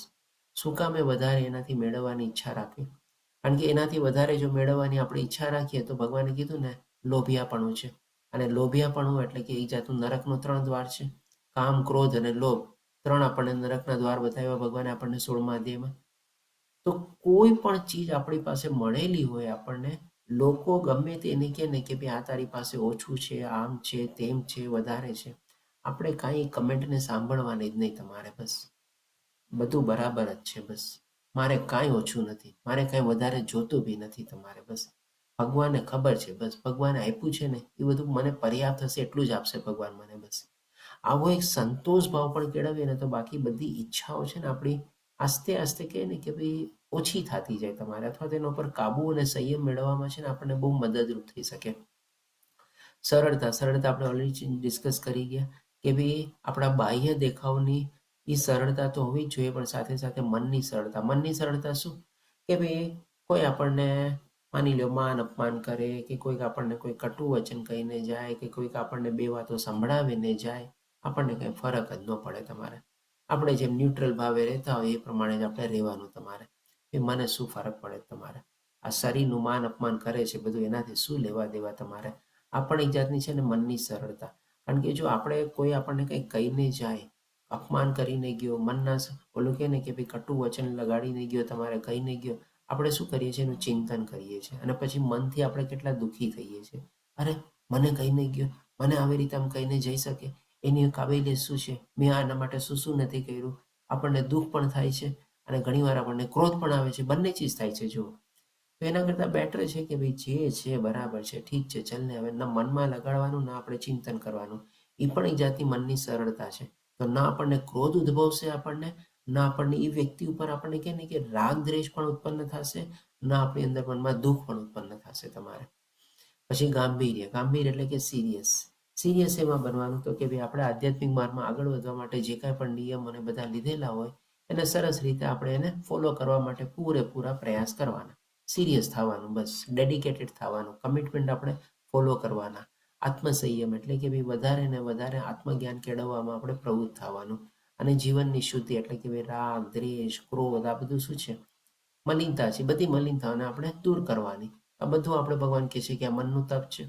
શું કામે વધારે એનાથી મેળવવાની ઈચ્છા રાખવી? કારણ કે એનાથી વધારે જો મેળવવાની આપણે ઈચ્છા રાખીએ તો ભગવાને કીધું ને, લોભિયાપણું છે. અને લોભિયાપણું એટલે કે એ જાતનું નરકનો 3 દ્વાર છે. કામ, ક્રોધ અને લોભ, 3 આપણને નરકના દ્વાર બતાવ્યા ભગવાને આપણને 16મા અધ્યાયમાં. તો કોઈ પણ ચીજ આપણી પાસે મળેલી હોય આપણને, લોકો ગમે તે એને કહે ને કે ભાઈ આ તારી પાસે ઓછું છે, આમ છે, તેમ છે, વધારે છે, આપણે કાંઈ કમેન્ટને સાંભળવાની જ નહીં તમારે. બસ બધું બરાબર જ છે. બસ મારે કાંઈ ઓછું નથી, મારે કાંઈ વધારે જોતું બી નથી તમારે. બસ ભગવાનને ખબર છે, બસ ભગવાને આપ્યું છે ને એ બધું મને પર્યાપ્ત હશે એટલું જ આપશે ભગવાન મને. બસ આવો એક સંતોષ ભાવ પણ કેળવીએ ને તો બાકી બધી ઈચ્છાઓ છે ને આપણી આસ્તે આસ્તે કહે ને કે ભાઈ ઓછી થતી જાય તમારે, અથવા તેના ઉપર કાબુ અને સંયમ મેળવવામાં છે ને આપણને બહુ મદદરૂપ થઈ શકે. સરળતા આપણે ઓલરેડી ડિસ્કસ કરી ગયા કે ભાઈ આપણા બાહ્ય દેખાવની એ સરળતા તો હોવી જ જોઈએ, પણ સાથે સાથે મનની સરળતા. મનની સરળતા શું? કે ભાઈ કોઈ આપણને માની લો માન અપમાન કરે, કે કોઈક આપણને કોઈ કટુ વચન કહીને જાય, કે કોઈક આપણને 2 વાતો સંભળાવીને જાય, આપણને કંઈ ફરક જ ન પડે તમારે. આપણે જેમ ન્યુટ્રલ ભાવે રહેતા હોય એ પ્રમાણે જ આપણે રહેવાનું તમારે. એ મને શું ફરક પડે તમારે? આ શરીરનું માન અપમાન કરે છે બધું, એનાથી શું લેવા દેવા તમારે? આ પણ એક જાતની છે ને મનની સરળતા. કારણ કે જો આપણે કોઈ આપણને કંઈ કહીને જાય, અપમાન કરીને ગયો, મનના ઓલું કહે ને કે ભાઈ કટુ વચન લગાડીને ગયો, તમારે કહીને ગયો, આપણે શું કરીએ છીએ? એનું ચિંતન કરીએ છીએ અને પછી મનથી આપણે કેટલા દુઃખી થઈએ છીએ. અરે મને કહીને ગયો, મને આવી રીતે આમ કહીને જઈ શકે, એની કાબેલિયત શું છે, મેં આના માટે શું શું નથી કર્યું. આપણને દુઃખ પણ થાય છે અને ઘણીવાર આપણને ક્રોધ પણ આવે છે. બંને ચીજ થાય છે જુઓ. તો એના કરતાં બેટર છે કે ભાઈ જે છે બરાબર છે, ઠીક છે, ચલ ને, હવે ના મનમાં લગાડવાનું ના આપણે ચિંતન કરવાનું. એ પણ એક જાતની મનની સરળતા છે. તો ના આપણને ક્રોધ ઉદ્ભવશે, આપણને ના આપણને એ વ્યક્તિ ઉપર આપણને કે ને કે રાગ દ્વેષ પણ ઉત્પન્ન થશે, ના આપણી અંદર મનમાં દુઃખ પણ ઉત્પન્ન થશે તમારે. પછી ગાંભીર્ય. ગાંભીર્ય એટલે કે સિરિયસ. સિરિયસ એમાં બનવાનું તો કે ભાઈ આપણે આધ્યાત્મિક માર્ગમાં આગળ વધવા માટે જે કાંઈ પણ નિયમ અને બધા લીધેલા હોય એને સરસ રીતે આપણે એને ફોલો કરવા માટે પૂરેપૂરા પ્રયાસ કરવાના. સિરિયસ થવાનું, બસ ડેડિકેટેડ થવાનું, કમિટમેન્ટ આપણે ફોલો કરવાના. આત્મસંયમ એટલે કે ભાઈ વધારે ને વધારે આત્મજ્ઞાન કેળવવામાં આપણે પ્રવૃત્ત થવાનું. અને જીવનની શુદ્ધિ એટલે કે ભાઈ રાગ દ્વેષ ક્રોધ આ બધું શું છે, મલિનતા છે. બધી મલિનતાઓને આપણે દૂર કરવાની. આ બધું આપણે ભગવાન કહે છે કે આ મનનું તપ છે.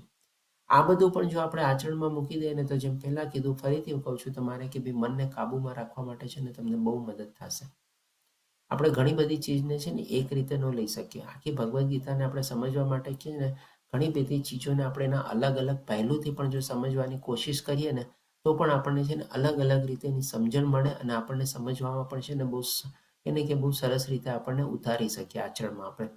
આ બધું પણ જો આપણે આચરણમાં મૂકી દઈએ ને તો જેમ પહેલા કીધું, ફરીથી હું કહું છું તમારે કે ભાઈ મનને કાબુમાં રાખવા માટે છે ને તમને બહુ મદદ થશે. આપણે ઘણી બધી ચીજને છે ને એક રીતે ન લઈ શકીએ. આખી ભગવદ્ ગીતાને આપણે સમજવા માટે કે ને ઘણી બધી ચીજોને આપણે એના અલગ અલગ પહેલુંથી પણ જો સમજવાની કોશિશ કરીએ ને તો પણ આપણને છે ને અલગ અલગ રીતે એની સમજણ મળે અને આપણને સમજવામાં પણ છે ને બહુ એને કે બહુ સરસ રીતે આપણને ઉતારી શકીએ આચરણમાં આપણે.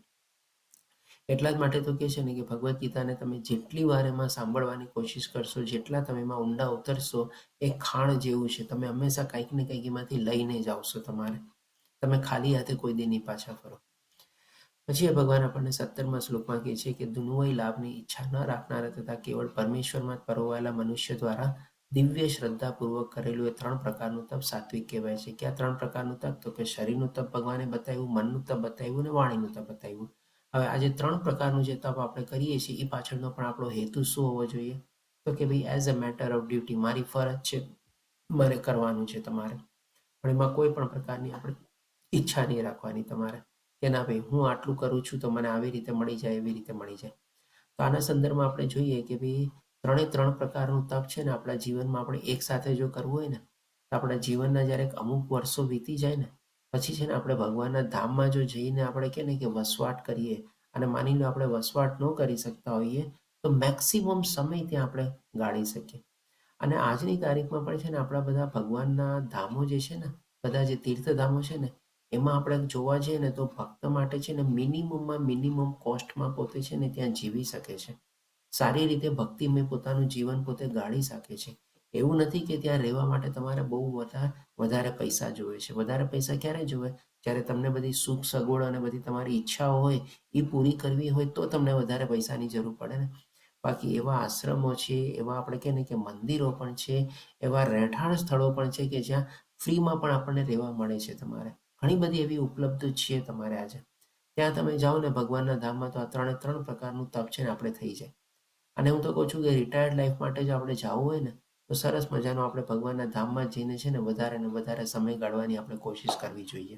એટલા જ માટે તો કહે છે ને કે ભગવદ્ ગીતાને તમે જેટલી વાર એમાં સાંભળવાની કોશિશ કરશો, જેટલા તમે એમાં ઊંડા ઉતરશો, એ ખાણ જેવું છે. તમે હંમેશા કંઈક ને કંઈક એમાંથી લઈને જ આવશો. તમે ખાલી હાથે કોઈ દી નહીં પાછા ફરો. પછી એ ભગવાન આપણને 17મા શ્લોકમાં કહે છે કે દુન્વય લાભની ઈચ્છા ન રાખનારા તથા કેવળ પરમેશ્વરમાં જ પરોવાયેલા મનુષ્ય દ્વારા દિવ્ય શ્રદ્ધાપૂર્વક કરેલું એ 3 પ્રકારનું તપ સાત્વિક કહેવાય છે. કે આ 3 પ્રકારનું તપ? તો કે શરીરનું તપ ભગવાને બતાવ્યું, મનનું તપ બતાવ્યું અને વાણીનું તપ બતાવ્યું. હવે આજે 3 પ્રકારનું જે તપ આપણે કરીએ છીએ એ પાછળનો પણ આપણો હેતુ શું હોવો જોઈએ? તો કે ભાઈ as a matter of duty, મારી ફરજ છે, મારે કરવાનું છે તમારે. પણ એમાં કોઈ પણ પ્રકારની આપણે ઈચ્છા નહીં રાખવાની તમારે કે ના ભાઈ હું આટલું કરું છું તો મને આવી રીતે મળી જાય, એવી રીતે મળી જાય. તો આના સંદર્ભમાં આપણે જોઈએ કે ભાઈ 3 પ્રકારનું તપ છે ને આપણા જીવનમાં આપણે એક સાથે જો કરવું હોય ને તો આપણા જીવનના જ્યારે અમુક વર્ષો વીતી જાય ને પછી છે ને આપણે ભગવાનના ધામમાં જો જઈને આપણે કે ને કે વસવાટ કરીએ અને માની લો આપણે વસવાટ ન કરી શકતા હોઈએ તો મેક્સિમમ સમય ત્યાં આપણે ગાળી શકીએ. અને આજની તારીખમાં પણ છે ને આપણા બધા ભગવાનના ધામો જે છે ને, બધા જે તીર્થધામો છે ને એમાં આપણે જોવા જઈએ ને તો ભક્ત માટે છે ને મિનિમમ કોસ્ટમાં પોતે છે ને ત્યાં જીવી શકે છે. સારી રીતે ભક્તિમય પોતાનું જીવન પોતે ગાળી શકે છે. એવું નથી કે ત્યાં રહેવા માટે તમારે બહુ વધારે પૈસા જોવે છે. વધારે પૈસા ક્યારે જોવે? જ્યારે તમને બધી સુખ સગવડ અને બધી તમારી ઈચ્છાઓ હોય એ પૂરી કરવી હોય તો તમને વધારે પૈસાની જરૂર પડે ને. બાકી એવા આશ્રમો છે, એવા આપણે કહે ને કે મંદિરો પણ છે, એવા રહેઠાણ સ્થળો પણ છે કે જ્યાં ફ્રીમાં પણ આપણને રહેવા મળે છે. તમારે ઘણી બધી એવી ઉપલબ્ધ છે તમારે આજે. ત્યાં તમે જાઓ ને ભગવાનના ધામમાં તો આ 3 પ્રકારનું તપ છે ને આપણે થઈ જાય. અને હું તો કહું છું કે રિટાયર્ડ લાઈફ માટે જો આપણે જવું હોય ને તો સરસ મજાનો આપણે ભગવાનના ધામમાં જઈને છે ને વધારે ને વધારે સમય ગાળવાની આપણે કોશિશ કરવી જોઈએ.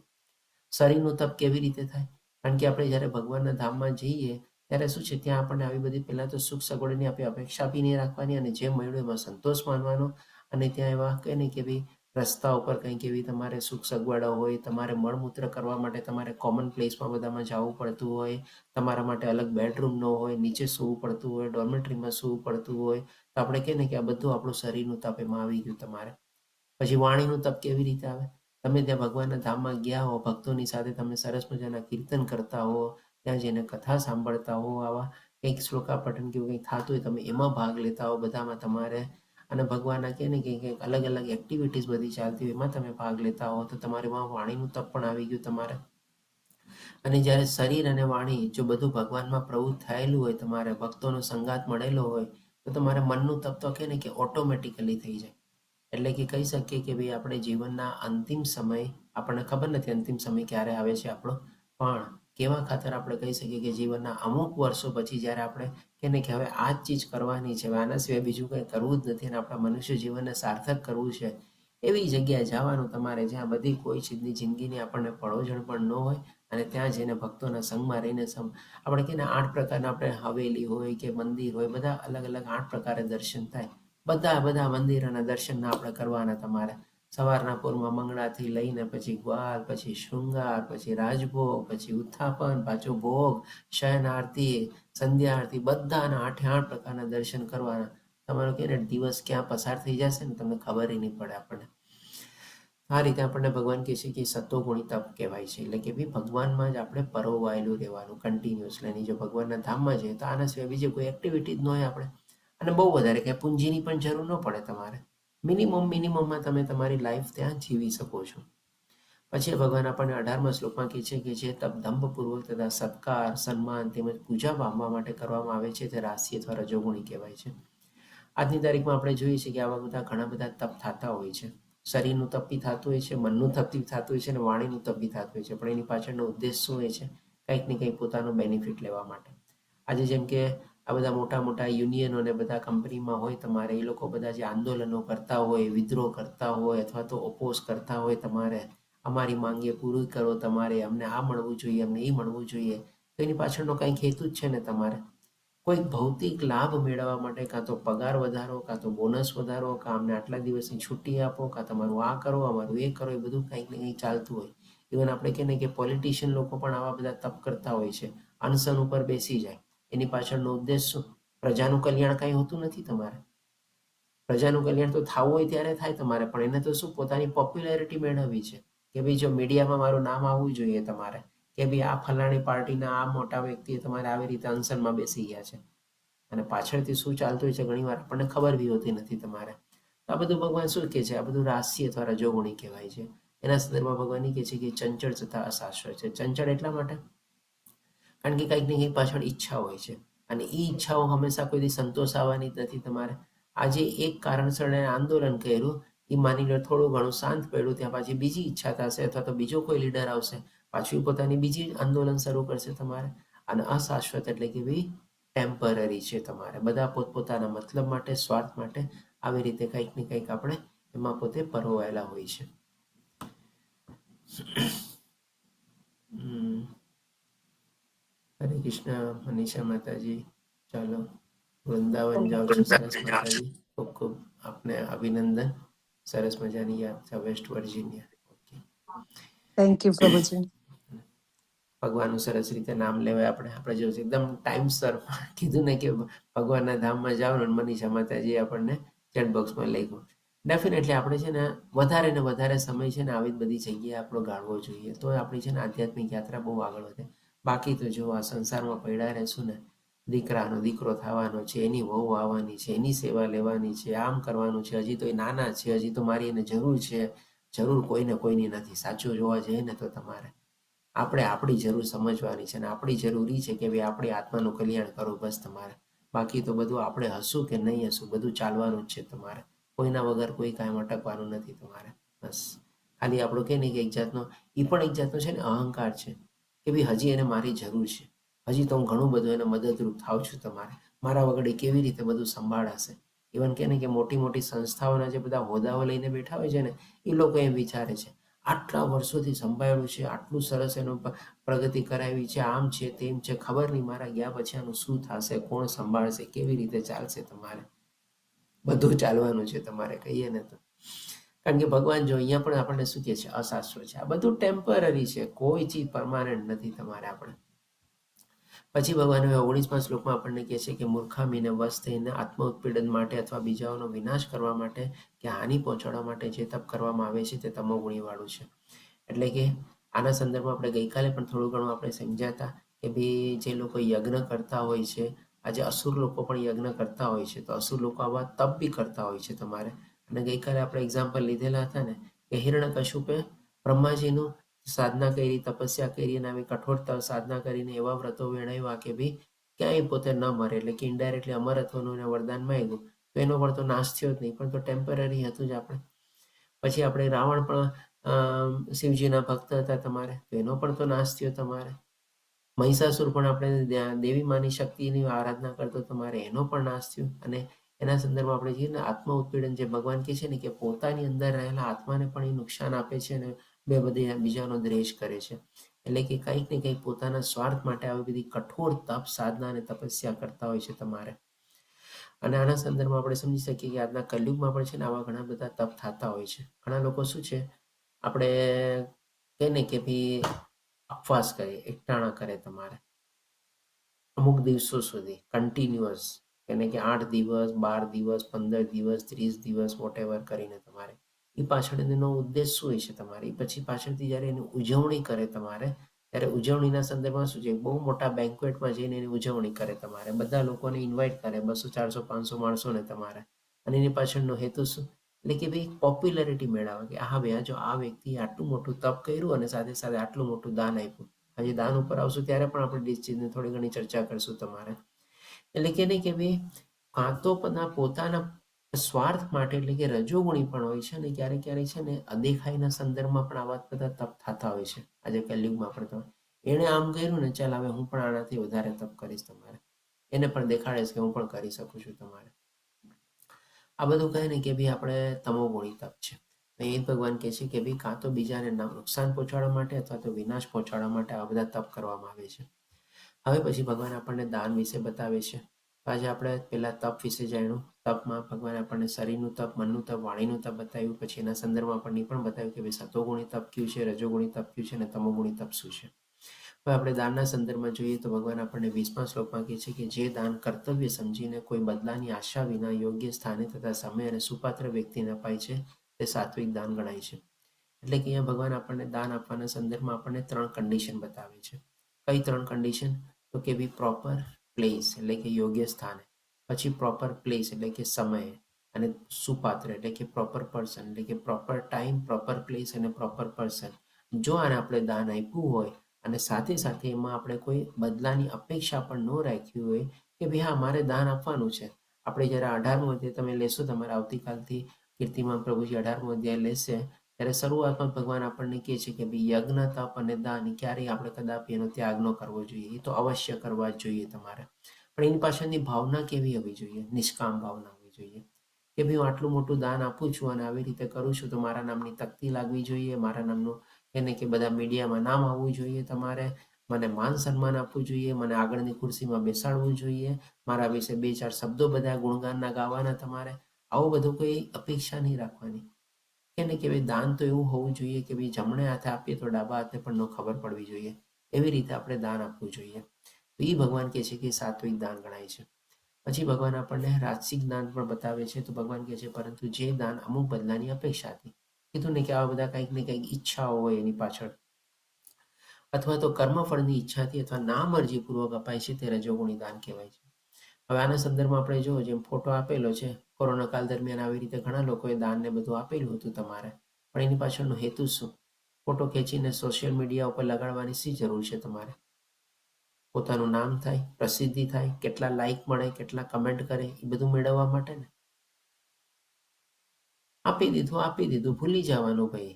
શરીરનું તપ કેવી રીતે થાય? કારણ કે આપણે જ્યારે ભગવાનના ધામમાં જઈએ ત્યારે શું છે, ત્યાં આપણને આવી બધી પહેલાં તો સુખ સગવડની આપણે અપેક્ષા બી નહીં રાખવાની અને જે મળ્યું એમાં સંતોષ માનવાનો. અને ત્યાં એવા કહે ને કે ભાઈ રસ્તા ઉપર કંઈક એવી તમારે સુખ સગવડો હોય, તમારે મળમૂત્ર કરવા માટે તમારે કોમન પ્લેસમાં બધામાં જવું પડતું હોય, તમારા માટે અલગ બેડરૂમ ન હોય, નીચે સૂવું પડતું હોય, ડોર્મેટરીમાં સૂવું પડતું હોય, તો આપણે કહે ને કે આ બધું આપણું શરીરનું તપ એમાં આવી ગયું તમારે. પછી વાણીનું તપ કેવી રીતે આવે? તમે ત્યાં ભગવાનના ધામમાં ગયા હો, ભક્તોની સાથે તમે સરસ મજાના કીર્તન કરતા હો, ત્યાં જઈને કથા સાંભળતા હો, આવા કંઈક શ્લોકાપઠન કે કંઈક થતું હોય તમે એમાં ભાગ લેતા હો બધામાં તમારે, અને ભગવાનના કહે ને કે કંઈક અલગ અલગ એક્ટિવિટીઝ બધી ચાલતી હોય એમાં તમે ભાગ લેતા હો તો તમારેમાં વાણીનું તપ પણ આવી ગયું તમારે. અને જ્યારે શરીર અને વાણી જો બધું ભગવાનમાં પ્રવૃત્ત થયેલું હોય, તમારે ભક્તોનો સંગાત મળેલો હોય તો તમારે મનનું તપ તો કહે ને કે ઓટોમેટિકલી થઈ જાય. એટલે કે કહી શકીએ કે ભાઈ આપણે જીવનના અંતિમ સમય, આપણને ખબર નથી અંતિમ સમય ક્યારે આવે છે આપણો, પણ કેવા ખાતર આપણે કહી શકીએ કે જીવનના અમુક વર્ષો પછી જ્યારે આપણે કે ને કે હવે આ જ ચીજ કરવાની છે, આના સિવાય બીજું કંઈ કરવું જ નથી અને આપણા મનુષ્ય જીવનને સાર્થક કરવું છે, એવી જગ્યાએ જવાનું તમારે જ્યાં બધી કોઈ ચીજની જિંદગીની આપણને પડોજણ પણ ન હોય. અને ત્યાં જઈને ભક્તોના સંગમાં રહીને આપણે કે 8 પ્રકારના આપણે હવેલી હોય કે મંદિર હોય, બધા અલગ અલગ 8 પ્રકારે દર્શન થાય. બધા મંદિરોના દર્શનના આપણે કરવાના તમારે. સવારના પોરમાં મંગળાથી લઈને પછી ગ્વાલ, પછી શૃંગાર, પછી રાજભોગ, પછી ઉત્થાપન, પાછો ભોગ, શયન આરતી, સંધ્યા આરતી, બધાના 8 પ્રકારના દર્શન કરવાના. તમારો કે ને દિવસ ક્યાં પસાર થઈ જશે ને તમને ખબર નહીં પડે આપણને. આ રીતે આપણને ભગવાન કહે છે કે સત્વગુણી તપ કહેવાય છે. એટલે કે ભાઈ ભગવાનમાં જ આપણે પરોવાયેલું રહેવાનું કન્ટિન્યુઅસલી. અને જો ભગવાનના ધામમાં જઈએ તો આના સિવાય બીજી કોઈ એક્ટિવિટી જ ન હોય આપણે. અને બહુ વધારે કંઈ પૂંજીની પણ જરૂર ન પડે તમારે. મિનિમમમાં તમે તમારી લાઈફ ત્યાં જીવી શકો છો. પછી ભગવાન આપણને 18મા શ્લોકમાં કહે છે કે જે તપ દંભપૂર્વક તથા સત્કાર સન્માન તેમજ પૂજા પામવા માટે કરવામાં આવે છે તે રાશિ અથવા રજોગુણી કહેવાય છે. આજની તારીખમાં આપણે જોઈએ છીએ કે આવા બધા ઘણા બધા તપ થતા હોય છે. શરીરનું તપ બી થતું હોય છે, મનનું તપ બી થતું હોય છે અને વાણીનું તપ બી થતું હોય છે. પણ એની પાછળનો ઉદ્દેશ શું હોય છે? કંઈક ને કંઈક પોતાનો બેનિફિટ લેવા માટે. આજે જેમ કે આ બધા મોટા મોટા યુનિયનો અને બધા કંપનીમાં હોય તમારે, એ લોકો બધા જે આંદોલનો કરતા હોય, વિદ્રોહ કરતા હોય અથવા તો ઓપોઝ કરતા હોય, તમારે અમારી માંગે પૂરી કરો, તમારે અમને આ મળવું જોઈએ, અમને એ મળવું જોઈએ, તો એની પાછળનો કંઈક હેતુ જ છે ને તમારે કોઈ ભૌતિક લાભ મેળવવા માટે, કાં તો પગાર વધારો, કાં તો બોનસ વધારો, કાં અમને આટલા દિવસની છુટ્ટી આપો, કાં તમારું આ કરો, અમારું એ કરો, એ બધું કંઈક ને કંઈક ચાલતું હોય. ઇવન આપણે કહીએ ને કે પોલિટિશિયન લોકો પણ આવા બધા તપ કરતા હોય છે, અનશન ઉપર બેસી જાય. એની પાછળનો ઉદ્દેશ શું? પ્રજાનું કલ્યાણ કાંઈ હોતું નથી તમારે. પ્રજાનું કલ્યાણ તો થવું હોય ત્યારે થાય તમારે, પણ એને તો શું પોતાની પોપ્યુલારિટી મેળવવી છે કે ભાઈ જો મીડિયામાં મારું નામ આવવું જોઈએ તમારે, કે ભાઈ આ ફલાણી પાર્ટીના આ મોટા વ્યક્તિએ તમારે આવી રીતે અનશનમાં બેસી ગયા છે. અને પાછળથી શું ચાલતું હોય છે ઘણી વાર આપણને ખબર બી હોતી નથી તમારે. આ બધું ભગવાન શું કહે છે? આ બધું રાશિ અથવા રજોગુણી કહેવાય છે. એના સંદર્ભમાં ભગવાન કહે છે કે ચંચળ તથા અશાશ્વત છે. ચંચળ એટલા માટે કારણ કે કંઈક ને કંઈક પાછળ ઈચ્છા હોય છે અને એ ઈચ્છાઓ હંમેશા કોઈ દી સંતોષ આવવાની જ નથી તમારે. આજે એક કારણસર આંદોલન કર્યું, એ માની લો થોડું ઘણું શાંત પડ્યું, ત્યાં પાછી બીજી ઈચ્છા થશે અથવા તો બીજો કોઈ લીડર આવશે, પાછું પોતાની બીજી આંદોલન શરૂ કરશે તમારે. અને અશાશ્વત એટલે કે ભાઈ ટેમ્પરરી છે તમારે. બધા પોતપોતાના મતલબ માટે, સ્વાર્થ માટે આવી રીતે કંઈક ને કંઈક આપણે એમાં પોતે પરોવાયેલા હોય છે. હરે કૃષ્ણ મનીષા માતાજી. ચાલો વૃંદાવન જાઓ છો, સરસ માતાજી. ખૂબ ખૂબ આપને અભિનંદન. સરસ મજાની યાત્રા West Virginia. Okay, thank you પ્રભુજી. ભગવાનનું સરસ રીતે નામ લેવાય. આપણે જો એકદમ ટાઈમસર કીધું ને કે ભગવાનના ધામમાં જાઓ ને, મનીષા માતાજી આપણને ચેટ બોક્સમાં લખ્યું. ડેફિનેટલી આપણે છે ને વધારે ને વધારે સમય છે ને આવી જ બધી જગ્યાએ આપણો ગાળવો જોઈએ, તો આપણી છે ને આધ્યાત્મિક યાત્રા બહુ આગળ વધે. બાકી તો જો આ સંસારમાં પડ્યા રહેશું ને, દીકરાનો દીકરો થવાનો છે, એની વહુ આવવાની છે, એની સેવા લેવાની છે, આમ કરવાનું છે, હજી તો એ નાના છે, હજી તો મારી એને જરૂર છે. જરૂર કોઈને કોઈની નથી. સાચું જોવા જઈએ ને તો તમારે આપણે આપણી જરૂર સમજવાની છે અને આપણી જરૂરી છે કે ભાઈ આપણી આત્માનું કલ્યાણ કરો, બસ તમારે. બાકી તો બધું આપણે હશું કે નહીં હશું, બધું ચાલવાનું જ છે તમારે. કોઈના વગર કોઈ કાંઈ અટકવાનું નથી તમારે. બસ ખાલી આપણું કે નહીં કે એક જાતનો એ પણ એક જાતનો છે ને અહંકાર છે કે ભાઈ હજી એને મારી જરૂર છે, હજી તો હું ઘણું બધું એને મદદરૂપ થાવ છું તમારે. મારા વગર એ કેવી રીતે બધું સંભાળાશે? ઇવન કે ને કે મોટી મોટી સંસ્થાઓના જે બધા હોદ્દાઓ લઈને બેઠા હોય છે ને, એ લોકો એમ વિચારે છે આટલા વર્ષોથી સંભાળ્યું છે, આટલું સરસ એનું પ્રગતિ કરાવી છે, આમ છે તેમ છે, ખબર નહીં મારા ગયા પછી આનું શું થશે, કોણ સંભાળશે, કેવી રીતે ચાલશે તમારે. બધું ચાલવાનું છે તમારે, કહીએ ને તો. કારણ કે ભગવાન જો અહીંયા પણ આપણને શું કહે છે? અશાશ્વત છે. આ બધું ટેમ્પરરી છે, કોઈ ચીજ પરમાનન્ટ નથી તમારે. આપણે પછી ભગવાન હવે 19મા શ્લોકમાં આપણને કહે છે કે મૂર્ખામીને વશ થઈને આત્મ ઉત્પીડન માટે અથવા બીજાઓનો વિનાશ કરવા માટે કે હાનિ પહોંચાડવા માટે જે તપ કરવામાં આવે છે તે તમોગુણીવાળું છે. એટલે કે આના સંદર્ભમાં આપણે ગઈકાલે પણ થોડું ઘણું આપણે સમજ્યા હતા કે ભાઈ જે લોકો યજ્ઞ કરતા હોય છે, આજે અસુર લોકો પણ યજ્ઞ કરતા હોય છે, તો અસુર લોકો આવા તપ બી કરતા હોય છે તમારે. અને ગઈકાલે આપણે એક્ઝામ્પલ લીધેલા હતા ને કે હિરણ્યકશ્યપે બ્રહ્માજીનું સાધના કરી, તપસ્યા કરી અને આવી કઠોર સાધના કરીને એવા વ્રતો વેણાવ્યા કે ભાઈ ક્યાંય પોતે ન મરે. એટલે કે ઇનડાયરેક્ટલી અમરત્વનું એને વરદાન માંગ્યું, તો એનો પણ તો નાશ થયો જ નહીં, પણ તો ટેમ્પરરી હતું જ આપણે. પછી આપણે રાવણ પણ શિવજીના ભક્ત હતા તમારે, તો એનો પણ તો નાશ થયો તમારે. મહિષાસુર પણ આપણે દેવી માની શક્તિની આરાધના કરતો તમારે, એનો પણ નાશ થયો. અને એના સંદર્ભમાં આપણે જોઈએ ને આત્મ ઉત્પીડન જે ભગવાન કહે છે ને કે પોતાની અંદર રહેલા આત્માને પણ એ નુકસાન આપે છે અને બે બધી બીજાનો દ્વેષ કરે છે. એટલે કે કંઈક ને કંઈક પોતાના સ્વાર્થ માટે આવી બધી કઠોર તપ સાધના અને તપસ્યા કરતા હોય છે તમારે. અને આના સંદર્ભમાં આપણે સમજી શકીએ કે આજના કલયુગમાં પણ છે ને આવા ઘણા બધા તપ થતા હોય છે. ઘણા લોકો શું છે, આપણે કહે ને કે ભાઈ ઉપવાસ કરે, એકટાણા કરે તમારે અમુક દિવસો સુધી કન્ટિન્યુઅસ, એને કે 8 દિવસ 12 દિવસ 15 દિવસ 30 દિવસ વોટેવર કરીને તમારે એ પાછળ એનો ઉદ્દેશ શું હોય છે તમારે પછી પાછળથી જ્યારે એની ઉજવણી કરે તમારે ત્યારે ઉજવણીના સંદર્ભમાં શું છે બહુ મોટા બેન્ક્વેટમાં જઈને એની ઉજવણી કરે તમારે બધા લોકોને ઇન્વાઇટ કરે 200 400 500 માણસોને તમારે અને એની પાછળનો હેતુ શું એટલે કે ભાઈ પોપ્યુલરિટી મેળવે કે હા ભાઈ જો આ વ્યક્તિ આટલું મોટું તપ કર્યું અને સાથે સાથે આટલું મોટું દાન આપ્યું. હજી દાન ઉપર આવશું ત્યારે પણ આપણે ડિસ્ચીઝની થોડી ઘણી ચર્ચા કરશું તમારે એટલે કે નહીં કે ભાઈ કાં તો પોતાના સ્વાર્થ માટે એટલે કે રજોગુણી પણ હોય છે અને ક્યારેક ક્યારેક છે ને અદેખાઈના સંદર્ભમાં પણ આવા બધા તપ થતા હોય છે આજે કલયુગમાં પણ તમે એણે આમ કર્યું ને ચાલ હવે હું પણ આનાથી વધારે તપ કરીશ તમારે એને પણ દેખાડીશ કે હું પણ કરી શકું છું તમારે આ બધું કહે ને કે ભાઈ આપણે તમોગુણી તપ છે એ ભગવાન કહે છે કે ભાઈ કાં તો બીજાને નુકસાન પહોંચાડવા માટે અથવા તો વિનાશ પહોંચાડવા માટે આ બધા તપ કરવામાં આવે છે. હવે પછી ભગવાન આપણને દાન વિશે બતાવે છે. આજે આપણે પહેલા તપ વિશે જાણ્યું. તપમાં ભગવાન આપણને શરીરનું તપ, મનનું તપ, વાણીનું તપ બતાવ્યું. પછી એના સંદર્ભમાં આપણને પણ બતાવ્યું કે ભાઈ સતોગુણી તપ કયું છે, રજોગુણી તપ કયું છે અને તમોગુણી તપ શું છે. હવે આપણે દાનના સંદર્ભમાં જોઈએ તો ભગવાન આપણને 20મા શ્લોકમાં કહે છે કે જે દાન કર્તવ્ય સમજીને કોઈ બદલાની આશા વિના યોગ્ય સ્થાને તથા સમય અને સુપાત્ર વ્યક્તિને અપાય છે તે સાત્વિક દાન ગણાય છે. એટલે કે અહીંયા ભગવાન આપણને દાન આપવાના સંદર્ભમાં આપણને 3 કન્ડિશન બતાવે છે. કઈ 3 કન્ડિશન? તો કે ભાઈ પ્રોપર પ્લેસ એટલે કે યોગ્ય સ્થાને, પછી પ્રોપર પ્લેસ એટલે કે સમયે, અને સુપાત્ર એટલે કે પ્રોપર પર્સન એટલે કે પ્રોપર ટાઈમ, પ્રોપર પ્લેસ અને પ્રોપર પર્સન. જો આને આપણે દાન આપ્યું હોય અને સાથે સાથે એમાં આપણે કોઈ બદલાની અપેક્ષા પણ ન રાખી હોય કે ભાઈ હા મારે દાન આપવાનું છે. આપણે જ્યારે 18મો અધ્યાય તમે લેશો તમારે આવતીકાલથી કીર્તિમાન પ્રભુજી 18મો અધ્યાય લેશે ત્યારે શરૂઆતમાં ભગવાન આપણને કહે છે કે ભાઈ યજ્ઞ, તપ અને દાન ક્યારેય આપણે કદાપી એનો ત્યાગ ન કરવો જોઈએ. એ તો અવશ્ય કરવા જ જોઈએ તમારે. પણ એની પાછળની ભાવના કેવી હોવી જોઈએ? નિષ્કામ ભાવના હોવી જોઈએ કે ભાઈ હું આટલું મોટું દાન આપું છું અને આવી રીતે કરું છું તો મારા નામની તકતી લાગવી જોઈએ, મારા નામનું એને કે બધા મીડિયામાં નામ આવવું જોઈએ, તમારે મને માન સન્માન આપવું જોઈએ, મને આગળની ખુરશીમાં બેસાડવું જોઈએ, મારા વિશે 2-4 શબ્દો બધા ગુણગાનના ગાવાના. તમારે આવું બધું કોઈ અપેક્ષા નહીં રાખવાની. કે ભાઈ દાન તો એવું હોવું જોઈએ કે ભાઈ જમણે હાથે આપીએ તો ડાબા હાથે પણ ન ખબર પડવી જોઈએ. એવી રીતે આપણે દાન આપવું જોઈએ. તો એ ભગવાન કહે છે કે સાત્વિક દાન ગણાય છે. પછી ભગવાન આપણને રાજસિક દાન પણ બતાવે છે. તો ભગવાન કહે છે પરંતુ જે દાન અમુક બદલાની અપેક્ષાથી, કીધું ને કે આવા બધા કંઈક ને કંઈક ઈચ્છાઓ હોય એની પાછળ, અથવા તો કર્મફળની ઈચ્છાથી અથવા ના મરજીપૂર્વક અપાય છે તે રજોગુણી દાન કહેવાય છે. હવે આના સંદર્ભમાં આપણે જો જેમ ફોટો આપેલો છે, કોરોના કાળ દરમિયાન આવી રીતે ઘણા લોકોએ દાન ને બધું આપેલું હતું તમારે, પણ એની પાછળનો હેતુ શું? ફોટો ખેંચીને સોશિયલ મીડિયા ઉપર લગાડવાની શી જરૂર છે તમારે? પોતાનું નામ થાય, પ્રસિદ્ધિ થાય, કેટલા લાઈક મળે, કેટલા કમેન્ટ કરે, એ બધું મેળવવા માટે ને. આપી દીધું ભૂલી જવાનું ભાઈ.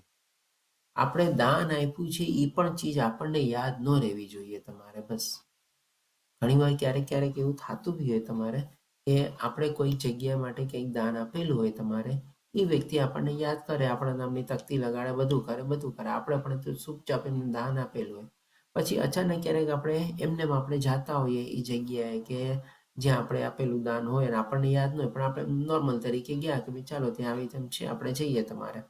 આપણે દાન આપ્યું છે એ પણ ચીજ આપણને યાદ ન રહેવી જોઈએ તમારે. બસ ઘણીવાર ક્યારેક એવું થતું બી હોય તમારે કે આપણે કોઈ જગ્યા માટે કંઈક દાન આપેલું હોય તમારે, એ વ્યક્તિ આપણને યાદ કરે, આપણા નામની તકતી લગાડે, બધું કરે, આપણે પણ તો ચૂપચાપ એમને દાન આપેલું હોય. પછી અચાનક ક્યારેક આપણે આપણે જાતા હોઈએ એ જગ્યાએ કે જ્યાં આપણે આપેલું દાન હોય અને આપણને યાદ ન હોય, પણ આપણે નોર્મલ તરીકે ગયા કે ભાઈ ચાલો ત્યાં આવી તેમ છે આપણે જઈએ. તમારે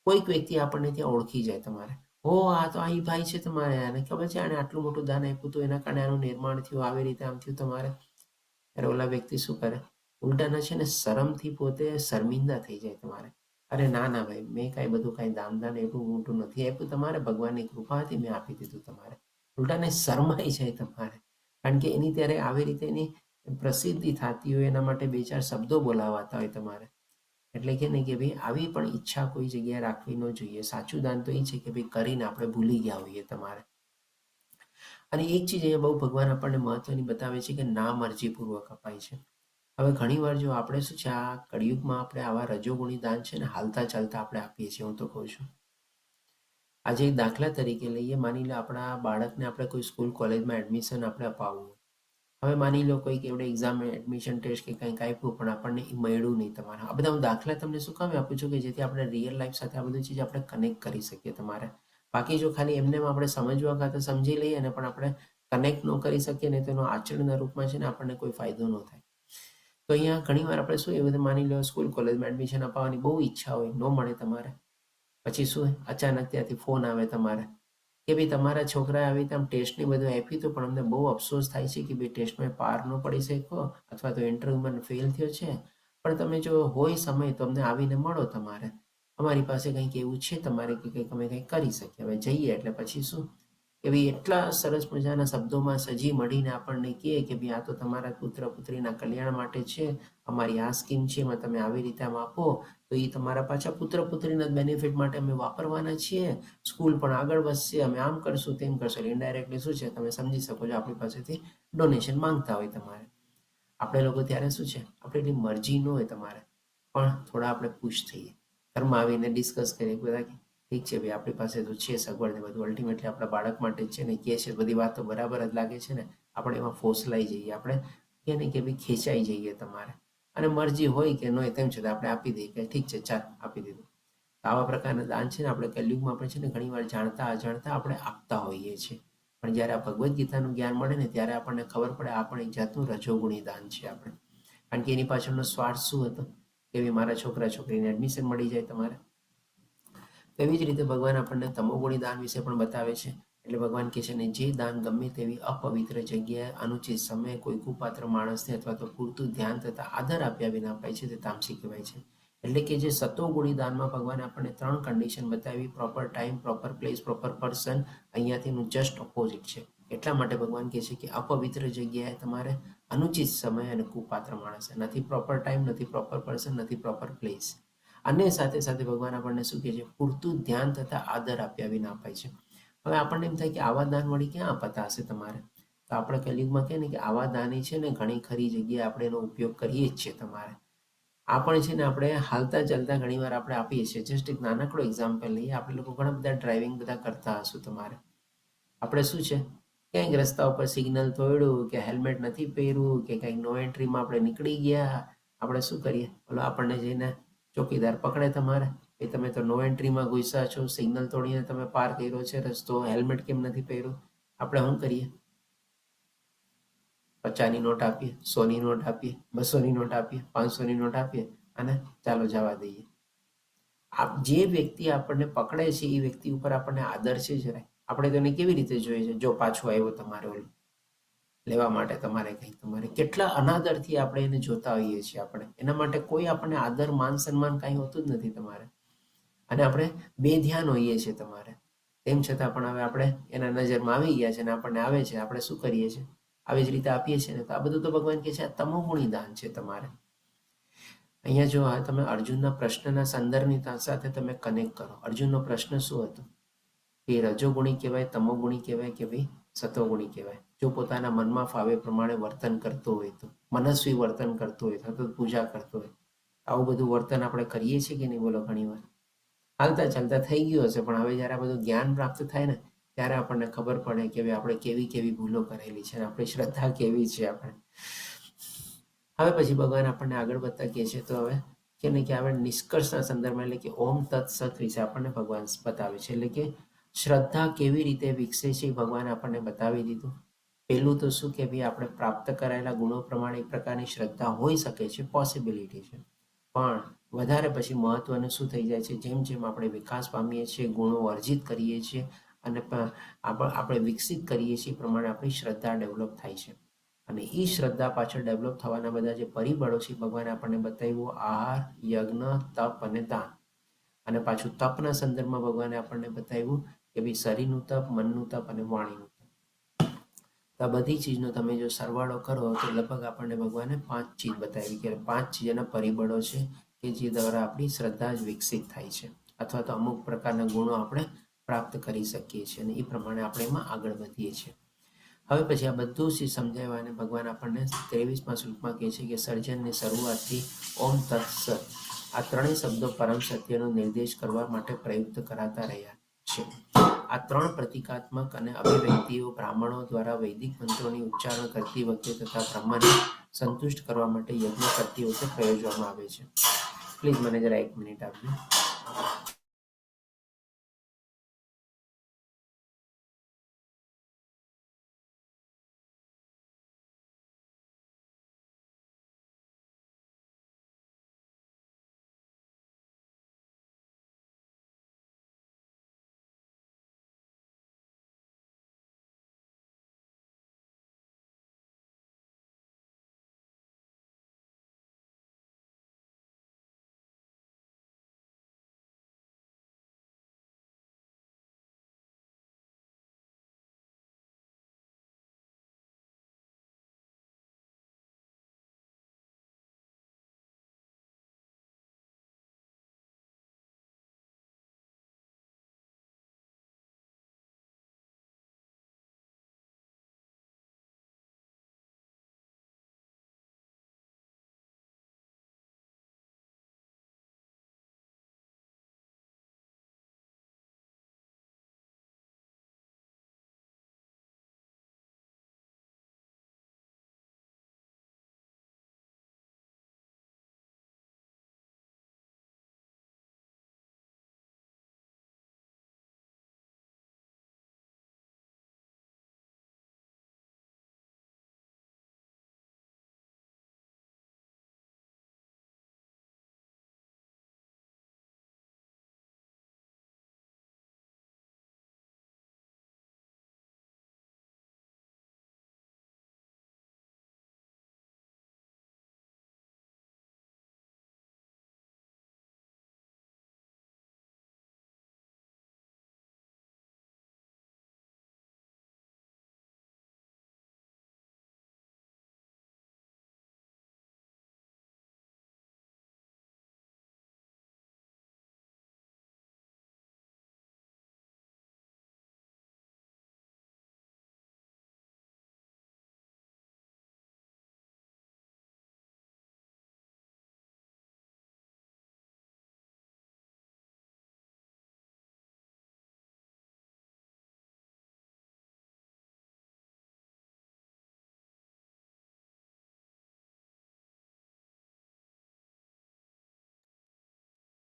કોઈક વ્યક્તિ આપણને ત્યાં ઓળખી જાય તમારે, આ તો આ ભાઈ છે તમારે, આને ખબર છે આને આટલું મોટું દાન આપ્યું હતું, એના કારણે આનું નિર્માણ થયું, આવી રીતે આમ થયું તમારે. ત્યારે ઓલા વ્યક્તિ શું કરે? ઉલટાના છે ને શરમથી પોતે શર્મિંદા થઈ જાય તમારે. અરે ના ભાઈ, મેં કાંઈ દાન એટલું મોટું નથી આપ્યું તમારે, ભગવાનની કૃપા હતી મેં આપી દીધું તમારે. ઉલટાને શરમાઈ જાય તમારે, કારણ કે એની ત્યારે આવી રીતે એની પ્રસિદ્ધિ થતી હોય, એના માટે 2-4 શબ્દો બોલાવાતા હોય તમારે. એટલે કે ને કે ભાઈ આવી પણ ઈચ્છા કોઈ જગ્યાએ રાખવી ન જોઈએ. સાચું દાન તો એ છે કે ભાઈ કરીને આપણે ભૂલી ગયા હોઈએ તમારે. અને એક ચીજ અહીંયા બહુ ભગવાન આપણને મહત્વની બતાવે છે કે ના મરજીપૂર્વક અપાય છે. હવે ઘણીવાર જો આપણે શું છે આ કળિયુગમાં આપણે આવા રજોગુણી દાન છે ને હાલતા ચાલતા આપણે આપીએ છીએ. હું તો કહું છું આજે એક દાખલા તરીકે લઈએ, માની લો આપણા બાળકને આપણે કોઈ સ્કૂલ કોલેજમાં એડમિશન આપણે અપાવવું. હવે માની લો કોઈક એવડે એક્ઝામ, એડમિશન ટેસ્ટ કે કંઈક આપ્યું પણ આપણને એ મળ્યું નહીં તમારે. આ બધા હું દાખલા તમને શું કામ આપું છું કે જેથી આપણે રિયલ લાઈફ સાથે આ બધી ચીજ આપણે કનેક્ટ કરી શકીએ તમારે. બાકી જો ખાલી એમને આપણે સમજવા કાં તો સમજી લઈએ ને પણ આપણે કનેક્ટ ન કરી શકીએ ને તેનો આચરણના રૂપમાં છે ને આપણને કોઈ ફાયદો ન થાય. તો અહીંયા ઘણીવાર આપણે શું એ બધું માની લો સ્કૂલ કોલેજમાં એડમિશન અપાવવાની બહુ ઈચ્છા હોય, ન મળે તમારે. પછી શું અચાનક ત્યાંથી ફોન આવે તમારે કે ભાઈ તમારા છોકરાએ આવી રીતે આમ ટેસ્ટને બધું આપ્યું હતું, પણ અમને બહુ અફસોસ થાય છે કે ભાઈ ટેસ્ટમાં પાર ન પડી શક્યો અથવા તો ઇન્ટરવ્યુમાં ફેલ થયો છે, પણ તમે જો હોય સમય તો અમને આવીને મળો, તમારે અમારી પાસે કંઈક એવું છે તમારે કે કંઈક અમે કંઈક કરી શકીએ. હવે જઈએ એટલે પછી શું કે ભાઈ એટલા સરસ મજાના શબ્દોમાં સજી મળીને આપણને કહે કે ભાઈ આ તો તમારા પુત્ર પુત્રીના કલ્યાણ માટે છે, અમારી આ સ્કીમ છે, એમાં તમે આવી રીતે આમ આપો તો એ તમારા પાછા પુત્ર પુત્રીના બેનિફિટ માટે અમે વાપરવાના છીએ, સ્કૂલ પણ આગળ વધશે, અમે આમ કરશું તેમ કરશું. ઇનડાયરેક્ટલી શું છે તમે સમજી શકો છો, આપણી પાસેથી ડોનેશન માંગતા હોય તમારે. આપણે લોકો ત્યારે શું છે આપણે એટલી મરજી ન હોય તમારે, પણ થોડા આપણે પુશ થઈએ, ઘરમાં આવીને ડિસ્કસ કરીએ બધા કે ઠીક છે ભાઈ આપણી પાસે તો છે સગવડ ને બધું, અલ્ટિમેટલી આપણા બાળક માટે જ છે ને, કહે છે બધી વાતો બરાબર જ લાગે છે ને, આપણે એમાં ફોસલાઈ જઈએ, આપણે કે નહીં કે ભાઈ ખેંચાઈ જઈએ તમારે, અને મરજી હોય કે ન હોય તેમ છતાં આપણે આપી દઈએ કે ઠીક છે ચાલ આપી દીધું. આવા પ્રકારના દાન છે ને આપણે કલયુગમાં આપણે છે ને ઘણીવાર જાણતા અજાણતા આપણે આપતા હોઈએ છીએ, પણ જ્યારે આ ભગવદ્ ગીતાનું જ્ઞાન મળે ને ત્યારે આપણને ખબર પડે આ પણ એક જાતનું રજોગુણી દાન છે આપણે. કારણ કે એની પાછળનો સ્વાર્થ શું હતો કે ભાઈ મારા છોકરા છોકરીને એડમિશન મળી જાય તમારે. તેવી જ રીતે ભગવાન આપણને તમોગુણી દાન વિશે પણ બતાવે છે. એટલે ભગવાન કહે છે ને જે દાન ગમે તેવી અપવિત્ર જગ્યાએ અનુચિત સમયે કોઈ કુપાત્ર માણસને અથવા તો પૂરતું ધ્યાન તથા આદર આપ્યા વિના અપાય છે તે તામસી કહેવાય છે. એટલે કે જે સતોગુણી દાનમાં ભગવાને આપણને 3 કન્ડિશન બતાવી, proper time, proper place, proper person. અહીંયાથીનું જસ્ટ ઓપોઝિટ છે. એટલા માટે ભગવાન કહે છે કે અપવિત્ર જગ્યાએ તમારે અનુચિત સમય અને કુપાત્ર માણસ, નથી પ્રોપર ટાઈમ, નથી પ્રોપર પર્સન, નથી પ્રોપર પ્લેસ. અને સાથે સાથે ભગવાન આપણને શું કહે છે પૂરતું ધ્યાન તથા આદર આપ્યા વિના અપાય છે. હવે આપણને એમ થાય કે આવા દાન વળી ક્યાં અપાતા હશે તમારે, તો આપણે કલયુગમાં કહે ને કે આવા દાન છે ને ઘણી ખરી જગ્યાએ આપણે એનો ઉપયોગ કરીએ જ છીએ તમારે. આ પણ છે ને આપણે હાલતા ચાલતા ઘણીવાર આપણે આપીએ છીએ. જસ્ટ એક નાનકડો એક્ઝામ્પલ લઈએ, આપણે લોકો ઘણા બધા ડ્રાઇવિંગ બધા કરતા હશું તમારે. આપણે શું છે ક્યાંક રસ્તા ઉપર સિગ્નલ તોડ્યું કે હેલ્મેટ નથી પહેર્યું કે કંઈક નો એન્ટ્રીમાં આપણે નીકળી ગયા, આપણે શું કરીએ, બોલો આપણને જઈને ચોકીદાર પકડે તમારે, એ તમે તો નો એન્ટ્રીમાં ઘૂસ્યા છો, સિગ્નલ તોડીને તમે પાર કર્યો છે રસ્તો, હેલ્મેટ કેમ નથી પહેર્યું. આપણે શું કરીએ, 50ની નોટ આપીએ, 100ની નોટ આપીએ, 200ની નોટ આપીએ, 500ની નોટ આપીએ અને ચાલો જવા દઈએ. જે વ્યક્તિ આપણને પકડે છે એ વ્યક્તિ ઉપર આપણને આદર છે જરાય. આપણે તેને કેવી રીતે જોઈએ છે, જો પાછો આવ્યો તમારે ઓલું લેવા માટે, તમારે કંઈક તમારે કેટલા અનાદરથી આપણે એને જોતા હોઈએ છીએ. આપણે એના માટે કોઈ આપણને આદર માન સન્માન કાંઈ હોતું જ નથી તમારે, અને આપણે બેધ્યાન હોઈએ છીએ તમારે. તેમ છતાં પણ હવે આપણે એના નજરમાં આવી ગયા છે અને આપણને આવે છે, આપણે શું કરીએ છીએ આવી જ રીતે આપીએ છીએ ને. તો આ બધું તો ભગવાન કહે છે આ તમોગુણી દાન છે તમારે. અહીંયા જો તમે અર્જુનના પ્રશ્નના સંદર્ભની સાથે તમે કનેક્ટ કરો. અર્જુનનો પ્રશ્ન શું હતો કે રજોગુણી કહેવાય, તમોગુણી કહેવાય કે ભાઈ સતોગુણી કહેવાય. જો પોતાના મનમાં ફાવે પ્રમાણે વર્તન કરતો હોય તો, મનસ્વી વર્તન કરતો હોય, સતત પૂજા કરતો હોય, આવું બધું વર્તન આપણે કરીએ છીએ કે નહીં બોલો. ઘણીવાર હાલતા ચાલતા થઈ ગયું હશે, પણ હવે જ્યારે આ બધું જ્ઞાન પ્રાપ્ત થાય ને ત્યારે આપણને ખબર પડે કે ભાઈ આપણે કેવી કેવી ભૂલો કરેલી છે, આપણી શ્રદ્ધા કેવી છે આપણે. હવે પછી ભગવાન આપણને આગળ વધતા કહે છે, તો હવે કે નહીં કે આપણે નિષ્કર્ષના સંદર્ભમાં એટલે કે ઓમ તત્સત વિશે આપણને ભગવાન બતાવે છે. એટલે કે શ્રદ્ધા કેવી રીતે વિકસે છે એ ભગવાન આપણને બતાવી દીધું. પહેલું તો શું કે ભાઈ આપણે પ્રાપ્ત કરાયેલા ગુણો પ્રમાણે એક પ્રકારની શ્રદ્ધા હોઈ શકે છે, પોસિબિલિટી છે. પણ વધારે પછી મહત્વનું શું થઈ જાય છે, જેમ જેમ આપણે વિકાસ પામીએ છીએ, ગુણો અર્જિત કરીએ છીએ અને આપણે વિકસિત કરીએ છીએ એ પ્રમાણે આપણી શ્રદ્ધા ડેવલપ થાય છે. અને એ શ્રદ્ધા પાછળ ડેવલપ થવાના બધા જે પરિબળો છે ભગવાને આપણને બતાવ્યું, આહાર, યજ્ઞ, તપ અને દાન. અને પાછું તપના સંદર્ભમાં ભગવાને આપણને બતાવ્યું કે ભાઈ શરીરનું તપ, મનનું તપ અને વાણીનું તપ. તો આ બધી ચીજનો તમે જો સરવાળો કરો તો લગભગ આપણને ભગવાને 5 ચીજ બતાવી કે 5 ચીજના પરિબળો છે કે જે દ્વારા આપણી શ્રદ્ધા જ વિકસિત થાય છે, અથવા તો અમુક પ્રકારના ગુણો આપણે પ્રાપ્ત કરી શકીએ છીએ અને એ પ્રમાણે આપણે એમાં આગળ વધીએ છીએ. હવે પછી આ બધું જ સમજાવ્યા અને ભગવાન આપણને 23મા શ્લોકમાં કહે છે કે સર્જનની શરૂઆતથી ઓમ તત્સત આ 3 શબ્દો પરમ સત્યનો નિર્દેશ કરવા માટે પ્રયુક્ત કરાતા રહ્યા છે. આ 3 પ્રતિકાત્મક અને અભિવ્યક્તિઓ બ્રાહ્મણો દ્વારા વૈદિક મંત્રોની ઉચ્ચારણ કરતી વખતે તથા બ્રહ્મને સંતુષ્ટ કરવા માટે યજ્ઞ કરતી વખતે પ્રયોજવામાં આવે છે. પ્લીઝ મને જરા 1 મિનિટ આપજો.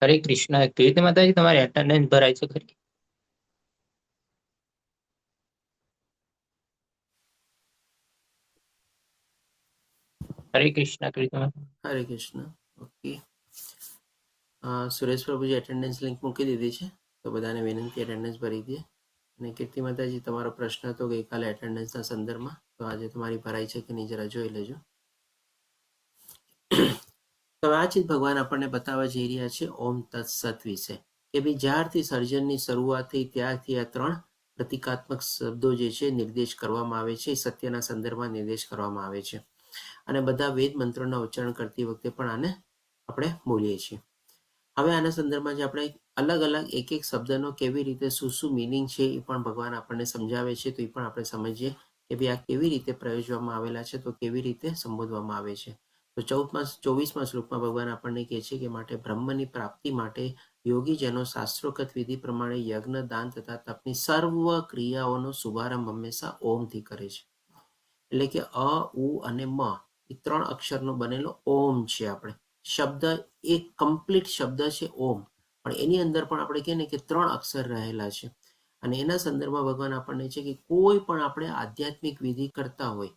હરે કૃષ્ણ. કીર્તિ માતાજી, તમારી એટેન્ડન્સ ભરાય છે ખરી? હરે કૃષ્ણ કીર્તિ માતા. હરે કૃષ્ણ. ઓકે. સુરેશ પ્રભુજી એટેન્ડન્સ લિંક મૂકી દીધી છે, તો બધાને વિનંતી એટેન્ડન્સ ભરી દે. અને કીર્તિ માતાજી, તમારો પ્રશ્ન હતો ગઈકાલે એટેન્ડન્સના સંદર્ભમાં, તો આજે તમારી ભરાઈ છે કે નહીં જરા જોઈ લેજો. તો આ ચીજ ભગવાન આપણને બતાવવા જઈ રહ્યા છે ઓમ તત્સત વિશે, કે ભાઈ જ્યારથી સર્જનની શરૂઆત થઈ ત્યારથી આ 3 પ્રતિકાત્મક શબ્દો જે છે નિર્દેશ કરવામાં આવે છે, સત્યના સંદર્ભમાં નિર્દેશ કરવામાં આવે છે. અને બધા વેદ મંત્રોના ઉચ્ચારણ કરતી વખતે પણ આને આપણે બોલીએ છીએ. હવે આના સંદર્ભમાં જે આપણે અલગ અલગ એક એક શબ્દનો કેવી રીતે શું મિનિંગ છે એ પણ ભગવાન આપણને સમજાવે છે, તો એ પણ આપણે સમજીએ કે ભાઈ આ કેવી રીતે પ્રયોજવામાં આવેલા છે, તો કેવી રીતે સંબોધવામાં આવે છે. તો 24મા શ્લોકમાં ભગવાન આપણને કહે છે કે માટે બ્રહ્મની પ્રાપ્તિ માટે યોગીજનો શાસ્ત્રોક્ત વિધિ પ્રમાણે યજ્ઞ, દાન તથા તપની સર્વ ક્રિયાઓનો શુભારંભ હંમેશા ઓમથી કરે છે. એટલે કે અ, ઉ અને મ એ 3 અક્ષરનો બનેલો ઓમ છે. આપણે શબ્દ એક કમ્પ્લીટ શબ્દ છે ઓમ, પણ એની અંદર પણ આપણે કહીએ ને કે 3 અક્ષર રહેલા છે. અને એના સંદર્ભમાં ભગવાન આપણને છે કે કોઈ પણ આપણે આધ્યાત્મિક વિધિ કરતા હોય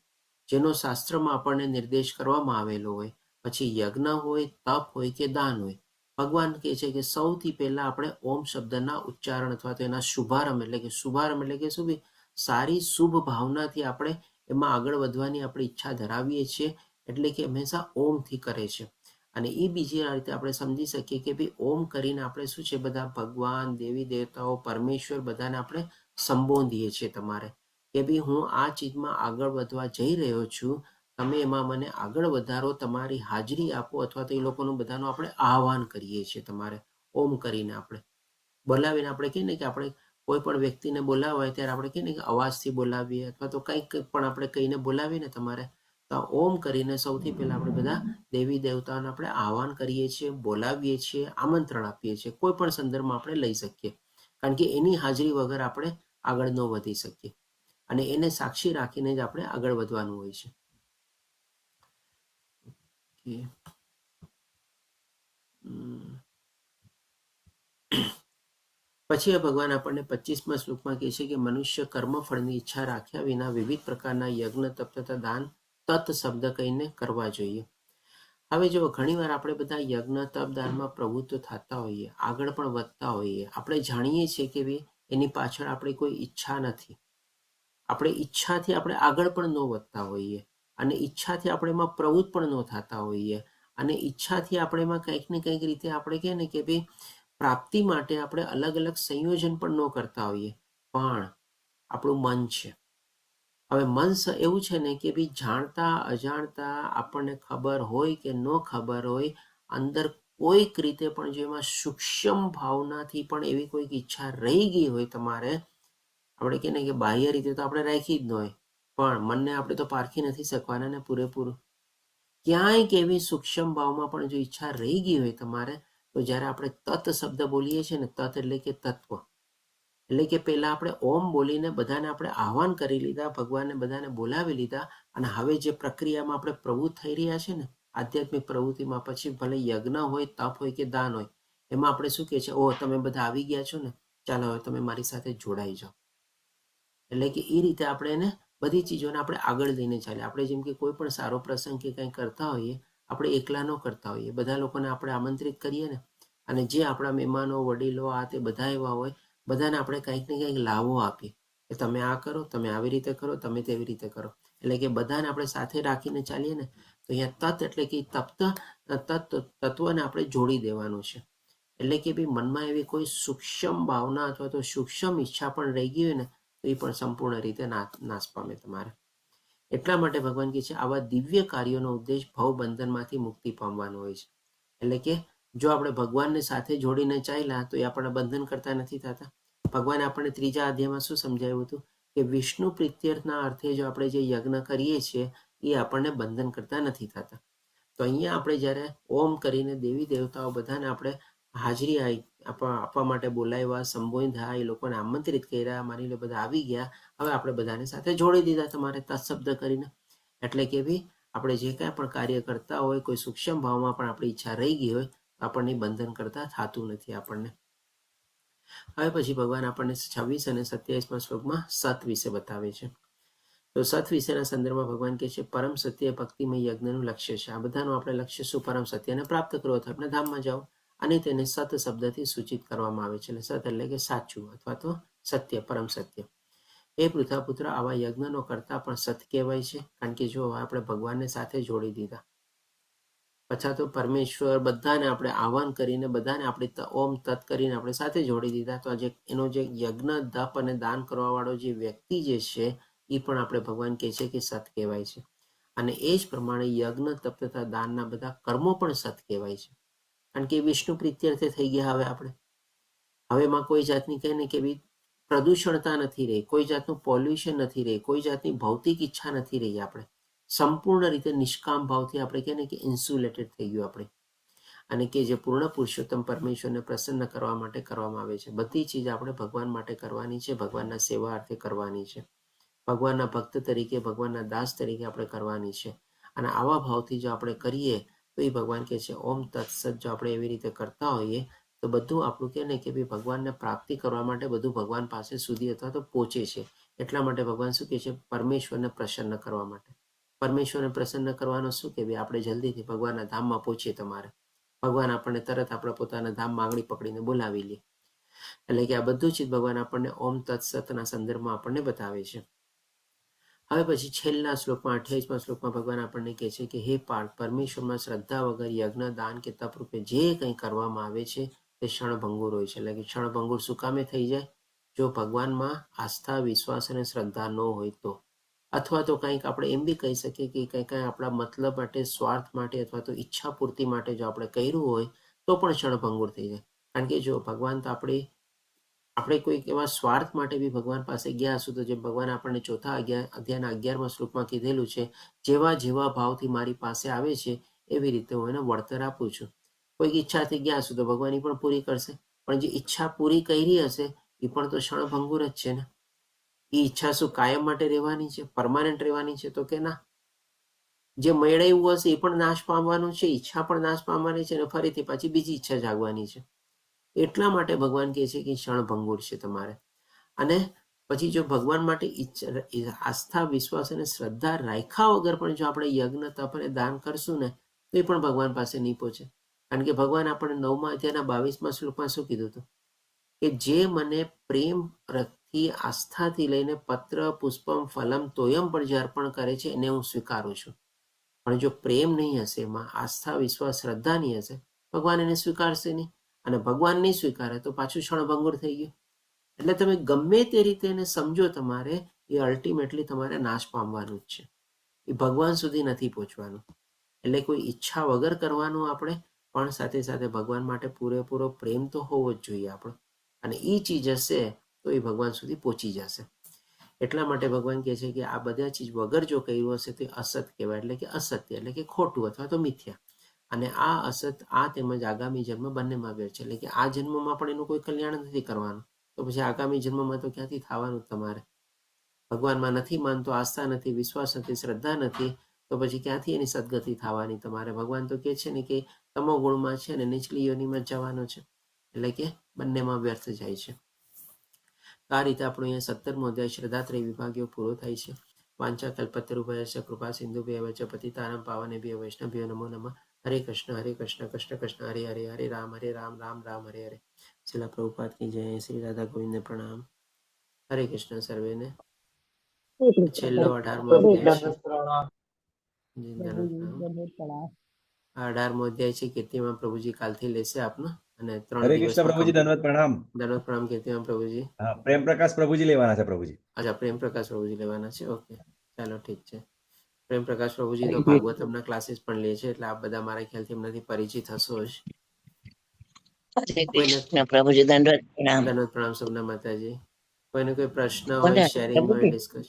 જેનો શાસ્ત્રમાં આપણને નિર્દેશ કરવામાં આવેલો હોય, પછી યજ્ઞ હોય, તપ હોય કે દાન હોય, ભગવાન કહે છે કે સૌથી પહેલા આપણે ઓમ શબ્દના ઉચ્ચારણ અથવા તો એના શુભારંભ એટલે કે શું, સારી શુભ ભાવનાથી આપણે એમાં આગળ વધવાની આપણે ઈચ્છા ધરાવીએ છીએ, એટલે કે હંમેશા ઓમથી કરે છે. અને એ બીજી રીતે આપણે સમજી શકીએ કે ભાઈ ઓમ કરીને આપણે શું છે બધા ભગવાન, દેવી દેવતાઓ, પરમેશ્વર બધાને આપણે સંબોધીએ છીએ. તમારે કે ભાઈ હું આ ચીજમાં આગળ વધવા જઈ રહ્યો છું, તમે એમાં મને આગળ વધારો, તમારી હાજરી આપો, અથવા તો એ લોકોનું બધાનું આપણે આહવાન કરીએ છીએ. તમારે ઓમ કરીને આપણે બોલાવીને આપણે કહીએ ને કે આપણે કોઈ પણ વ્યક્તિને બોલાવવા હોય ત્યારે આપણે કહીએ ને કે અવાજથી બોલાવીએ, અથવા તો કંઈક પણ આપણે કહીને બોલાવીએ ને તમારે, તો ઓમ કરીને સૌથી પહેલા આપણે બધા દેવી દેવતાઓને આપણે આહવાન કરીએ છીએ, બોલાવીએ છીએ, આમંત્રણ આપીએ છીએ. કોઈ પણ સંદર્ભમાં આપણે લઈ શકીએ, કારણ કે એની હાજરી વગર આપણે આગળ ન વધી શકીએ, અને એને સાક્ષી રાખીને જ આપણે આગળ વધવાનું હોય છે. પછી ભગવાન આપણને 25મા શ્લોકમાં કહે છે કે મનુષ્ય કર્મફળની ઈચ્છા રાખ્યા વિના વિવિધ પ્રકારના યજ્ઞ, તપ તથા દાન તત શબ્દ કહીને કરવા જોઈએ. હવે જો ઘણીવાર આપણે બધા યજ્ઞ, તપ, દાનમાં પ્રવૃત્ત થતા હોઈએ, આગળ પણ વધતા હોઈએ, આપણે જાણીએ છીએ કે એની પાછળ આપણી કોઈ ઈચ્છા નથી, આપણે ઈચ્છાથી આપણે આગળ પણ ન વધતા હોઈએ, અને ઈચ્છાથી આપણે એમાં પ્રવૃત્ત પણ ન થતા હોઈએ, અને ઈચ્છાથી આપણે એમાં કંઈક ને કંઈક રીતે આપણે કહે ને કે ભાઈ પ્રાપ્તિ માટે આપણે અલગ અલગ સંયોજન પણ ન કરતા હોઈએ, પણ આપણું મન છે. હવે મન એવું છે ને કે ભાઈ જાણતા અજાણતા આપણને ખબર હોય કે ન ખબર હોય, અંદર કોઈક રીતે પણ જો એમાં સૂક્ષ્મ ભાવનાથી પણ એવી કોઈક ઈચ્છા રહી ગઈ હોય, તમારે આપણે કહે ને કે બાહ્ય રીતે તો આપણે રાખી જ ન હોય, પણ મનને આપણે તો પારખી નથી શકવાના ને પૂરેપૂરું. ક્યાંય એવી સૂક્ષ્મ ભાવમાં પણ જો ઈચ્છા રહી ગઈ હોય તમારે, તો જ્યારે આપણે તત શબ્દ બોલીએ છીએ ને, તત એટલે કે તત્વ, એટલે કે પહેલા આપણે ઓમ બોલીને બધાને આપણે આહવાન કરી લીધા, ભગવાનને બધાને બોલાવી લીધા, અને હવે જે પ્રક્રિયામાં આપણે પ્રવૃત્ત થઈ રહ્યા છે ને આધ્યાત્મિક પ્રવૃત્તિમાં, પછી ભલે યજ્ઞ હોય, તપ હોય કે દાન હોય, એમાં આપણે શું કહે છે, ઓહ તમે બધા આવી ગયા છો ને, ચાલો હવે તમે મારી સાથે જોડાઈ જાઓ. એટલે કે એ રીતે આપણે એને બધી ચીજોને આપણે આગળ લઈને ચાલીએ. આપણે જેમ કે કોઈ પણ સારો પ્રસંગ કે કંઈ કરતા હોઈએ, આપણે એકલા ન કરતા હોઈએ, બધા લોકોને આપણે આમંત્રિત કરીએ ને, અને જે આપણા મહેમાનો, વડીલો, આ તે બધા એવા હોય, બધાને આપણે કંઈક ને કંઈક લાવો આપીએ કે તમે આ કરો, તમે આવી રીતે કરો, તમે તેવી રીતે કરો. એટલે કે બધાને આપણે સાથે રાખીને ચાલીએ ને, તો અહીંયા તત એટલે કે તત્વને આપણે જોડી દેવાનું છે. એટલે કે ભાઈ મનમાં એવી કોઈ સૂક્ષ્મ ભાવના અથવા તો સૂક્ષ્મ ઈચ્છા પણ રહી ગઈ હોય ને, તો એ પણ સંપૂર્ણ રીતે નાશ પામે તમારે. એટલા માટે ભગવાન કહે છે આવા દિવ્ય કાર્યોનો ઉદ્દેશ ભવબંધનમાંથી મુક્તિ પામવાનો હોય છે. એટલે કે જો આપણે ભગવાનને સાથે જોડીને ચાલ્યા તો એ આપણને બંધન કરતા નથી થતા. ભગવાને આપણને 3જા અધ્યાયમાં શું સમજાવ્યું હતું કે વિષ્ણુ પ્રીત્યર્થના અર્થે જો આપણે જે યજ્ઞ કરીએ છીએ એ આપણને બંધન કરતા નથી થતા. તો અહીંયા આપણે જ્યારે ઓમ કરીને દેવી દેવતાઓ બધાને આપણે હાજરી આપવા માટે બોલાવ્યા, સંબોધ્યા, એ લોકોને આમંત્રિત કર્યા, માની લો બધા આવી ગયા, હવે આપણે બધાને સાથે જોડી દીધા તમારે તત્શબ્દ કરીને. એટલે કે ભાઈ આપણે જે કાંઈ પણ કાર્ય કરતા હોય, કોઈ સૂક્ષ્મ ભાવમાં પણ આપણી ઈચ્છા રહી ગઈ હોય, આપણને બંધન કરતા થતું નથી આપણને. હવે પછી ભગવાન આપણને 26 અને 27માં શ્લોકમાં સત વિશે બતાવે છે. તો સત વિશેના સંદર્ભમાં ભગવાન કહે છે પરમ સત્ય ભક્તિમય યજ્ઞનું લક્ષ્ય છે. આ બધાનું આપણે લક્ષ્ય શું? પરમ સત્યને પ્રાપ્ત કરવો અથવા આપણે ધામમાં જાઓ. અને તેને સત શબ્દથી સૂચિત કરવામાં આવે છે. એટલે સત એટલે કે સાચું અથવા તો સત્ય, પરમ સત્ય. એ પૃથાપુત્ર આવા યજ્ઞનો કરતા પણ સત કહેવાય છે. કારણ કે જો આપણે ભગવાનને સાથે જોડી દીધા, પછા તો પરમેશ્વર બધાને આપણે આહવાન કરીને બધાને આપણે ઓમ તત્ કરીને આપણે સાથે જોડી દીધા. તો એનો જે યજ્ઞ દપ અને દાન કરવા વાળો જે વ્યક્તિ જે છે એ પણ આપણે ભગવાન કહે છે કે સત કહેવાય છે. અને એ જ પ્રમાણે યજ્ઞ તપ તથા દાનના બધા કર્મો પણ સત કહેવાય છે. કારણ કે વિષ્ણુ પ્રીત્યર્થે થઈ ગયા. હવે આપણે હવેમાં કોઈ જાતની કહીને કે પ્રદૂષણતા નથી રહી, કોઈ જાતનું પોલ્યુશન નથી રહી, કોઈ જાતની ભૌતિક ઈચ્છા નથી રહી. આપણે સંપૂર્ણ રીતે નિષ્કામ ભાવથી આપણે કહે ને કે ઇન્સ્યુલેટેડ થઈ ગયું આપણે. અને કે જે પૂર્ણ પુરુષોત્તમ પરમેશ્વરને પ્રસન્ન કરવા માટે કરવામાં આવે છે. બધી ચીજ આપણે ભગવાન માટે કરવાની છે, ભગવાનના સેવા અર્થે કરવાની છે, ભગવાનના ભક્ત તરીકે, ભગવાનના દાસ તરીકે આપણે કરવાની છે. અને આવા ભાવથી જો આપણે કરીએ તો એ ભગવાન કહે છે ઓમ તત્સત. જો આપણે એવી રીતે કરતા હોઈએ તો બધું આપણું કહે ને કે ભાઈ ભગવાનને પ્રાપ્તિ કરવા માટે બધું ભગવાન પાસે સુધી અથવા તો પહોંચે છે. એટલા માટે ભગવાન શું કહે છે? પરમેશ્વરને પ્રસન્ન કરવા માટે. પરમેશ્વરને પ્રસન્ન કરવાનો શું કે ભાઈ આપણે જલ્દીથી ભગવાનના ધામમાં પહોંચીએ. તમારે ભગવાન આપણને તરત આપણા પોતાના ધામમાં આંગળી પકડીને બોલાવી લે. એટલે કે આ બધું જ ભગવાન આપણને ઓમ તત્સતના સંદર્ભમાં આપણને બતાવે છે. હવે પછી છેલ્લા શ્લોકમાં 28માં શ્લોકમાં ભગવાન આપણને કહે છે કે હે પાર્થ, પરમેશ્વરમાં શ્રદ્ધા વગર યજ્ઞ, દાન કે તપ રૂપે જે કંઈ કરવામાં આવે છે તે ક્ષણભંગુર હોય છે. એટલે કે ક્ષણભંગુર શું કામે થઈ જાય? જો ભગવાનમાં આસ્થા, વિશ્વાસ અને શ્રદ્ધા ન હોય તો. અથવા તો કંઈક આપણે એમ બી કહી શકીએ કે કંઈક આપણા મતલબ માટે, સ્વાર્થ માટે અથવા તો ઈચ્છા પૂર્તિ માટે જો આપણે કર્યું હોય તો પણ ક્ષણભંગુર થઈ જાય. કારણ કે જો ભગવાન તો આપણે કોઈક એવા સ્વાર્થ માટે બી ભગવાન પાસે ગયા હશું તો જેમ ભગવાન આપણને ચોથા અધ્યાયના 11મા શ્લોકમાં કીધેલું છે, જેવા જેવા ભાવથી મારી પાસે આવે છે એવી રીતે હું એને વળતર આપું છું. કોઈક ઈચ્છાથી ગયા હશું તો ભગવાન એ પણ પૂરી કરશે. પણ જે ઈચ્છા પૂરી કરી હશે એ પણ તો ક્ષણભંગુર જ છે ને. એ ઈચ્છા શું કાયમ માટે રહેવાની છે, પરમાનન્ટ રહેવાની છે? તો કે ના. જે મેળવ્યું હશે એ પણ નાશ પામવાનું છે, ઈચ્છા પણ નાશ પામવાની છે, અને ફરીથી પાછી બીજી ઈચ્છા જાગવાની છે. એટલા માટે ભગવાન કહે છે કે ક્ષણભંગુર છે તમારે. અને પછી જો ભગવાન માટે આસ્થા, વિશ્વાસ અને શ્રદ્ધા રાખ્યા વગર પણ જો આપણે યજ્ઞ, તપ અને દાન કરશું ને તો એ પણ ભગવાન પાસે નહીં પહોંચે. કારણ કે ભગવાન આપણે 9મા અધ્યાયના 22મા શ્લોકમાં શું કીધું હતું? કે જે મને પ્રેમ રથથી, આસ્થાથી લઈને પત્ર, પુષ્પમ, ફલમ, તોયમ પણ જે અર્પણ કરે છે એને હું સ્વીકારું છું. પણ જો પ્રેમ નહીં હશે, એમાં આસ્થા, વિશ્વાસ, શ્રદ્ધા નહીં હશે, ભગવાન એને સ્વીકારશે નહીં. અને ભગવાન નહીં સ્વીકારે તો પાછું ક્ષણભંગુર થઈ ગયું. એટલે તમે ગમે તે રીતે એને સમજો, તમારે એ અલ્ટિમેટલી તમારે નાશ પામવાનું જ છે. એ ભગવાન સુધી નથી પહોંચવાનું. એટલે કોઈ ઈચ્છા વગર કરવાનું આપણે, પણ સાથે સાથે ભગવાન માટે પૂરેપૂરો પ્રેમ તો હોવો જ જોઈએ આપણો. અને એ ચીજ હશે તો એ ભગવાન સુધી પહોંચી જશે. એટલા માટે ભગવાન કહે છે કે આ બધા ચીજ વગર જો કર્યું હશે તો અસત કહેવાય. એટલે કે અસત્ય, એટલે કે ખોટું અથવા તો મિથ્યા. અને આ અસત, આ તેમજ આગામી જન્મ બંનેમાં વેર છે. એટલે કે આ જન્મમાં પણ એનું કોઈ કલ્યાણ નથી કરવાનું, તો પછી આગામી જન્મમાં તો ક્યાંથી થવાનું તમારે? ભગવાનમાં નથી માનતો, આસ્થા નથી, વિશ્વાસ નથી, શ્રદ્ધા નથી, તો પછી ક્યાંથી એની સદગતિ થવાની તમારે? ભગવાન તો કહે છે ને કે તમો ગુણમાં છે ને નીચલી યોનિમાં જવાનો છે. એટલે કે બંનેમાં વ્યર્થ જાય છે. આ રીતે આપણો અહીંયા 17મો અધ્યાય શ્રદ્ધાત્રય વિભાગીય પૂરો થાય છે. વાંચા કલ્પતરુભયસ્ચ કૃપા સિંધુભ્યઃ એવ ચ પતિતાનાં પાવનેભ્યો વૈષ્ણવેભ્યો નમો નમઃ. હરે કૃષ્ણ કૃષ્ણ કૃષ્ણ હરે હરે, હરે રામ રામ રામ હરે હરે. શ્રીલ પ્રભુપાદ કી જય. શ્રી રાધા ગોવિંદ પ્રણામ. હરે કૃષ્ણ સર્વેને. છેલ્લો 18મો અધ્યાય છે. દંડવત પ્રણામ. 18મો અધ્યાય છે. કીર્તિમાં પ્રભુજી કાલથી લેશે આપનો. અને 3 હરે દિવસ કૃષ્ણ પ્રભુજી, દંડવત પ્રણામ. દંડવત પ્રણામ કીર્તિમાં પ્રભુજી. હા, પ્રેમ પ્રકાશ પ્રભુજી લેવાના છે પ્રભુજી. અચ્છા, પ્રેમ પ્રકાશ પ્રભુજી લેવાના છે. ઓકે, ચાલો ઠીક છે. પ્રેમ પ્રકાશ પ્રભુજી તો ભાગવતમના ક્લાસીસ પણ લે છે, એટલે આપ બધા મારા ખ્યાલથી એમનાથી પરિચિત હશો જ. હરે કૃષ્ણ પ્રભુજી, દંડવત પ્રણામ. દંડવત પ્રણામ. સોમનાથ માતાજી. કોઈને કોઈ પ્રશ્ન હોય, કોને શેરિંગ હોય, પ્રભુજી? ડિસ્કશન?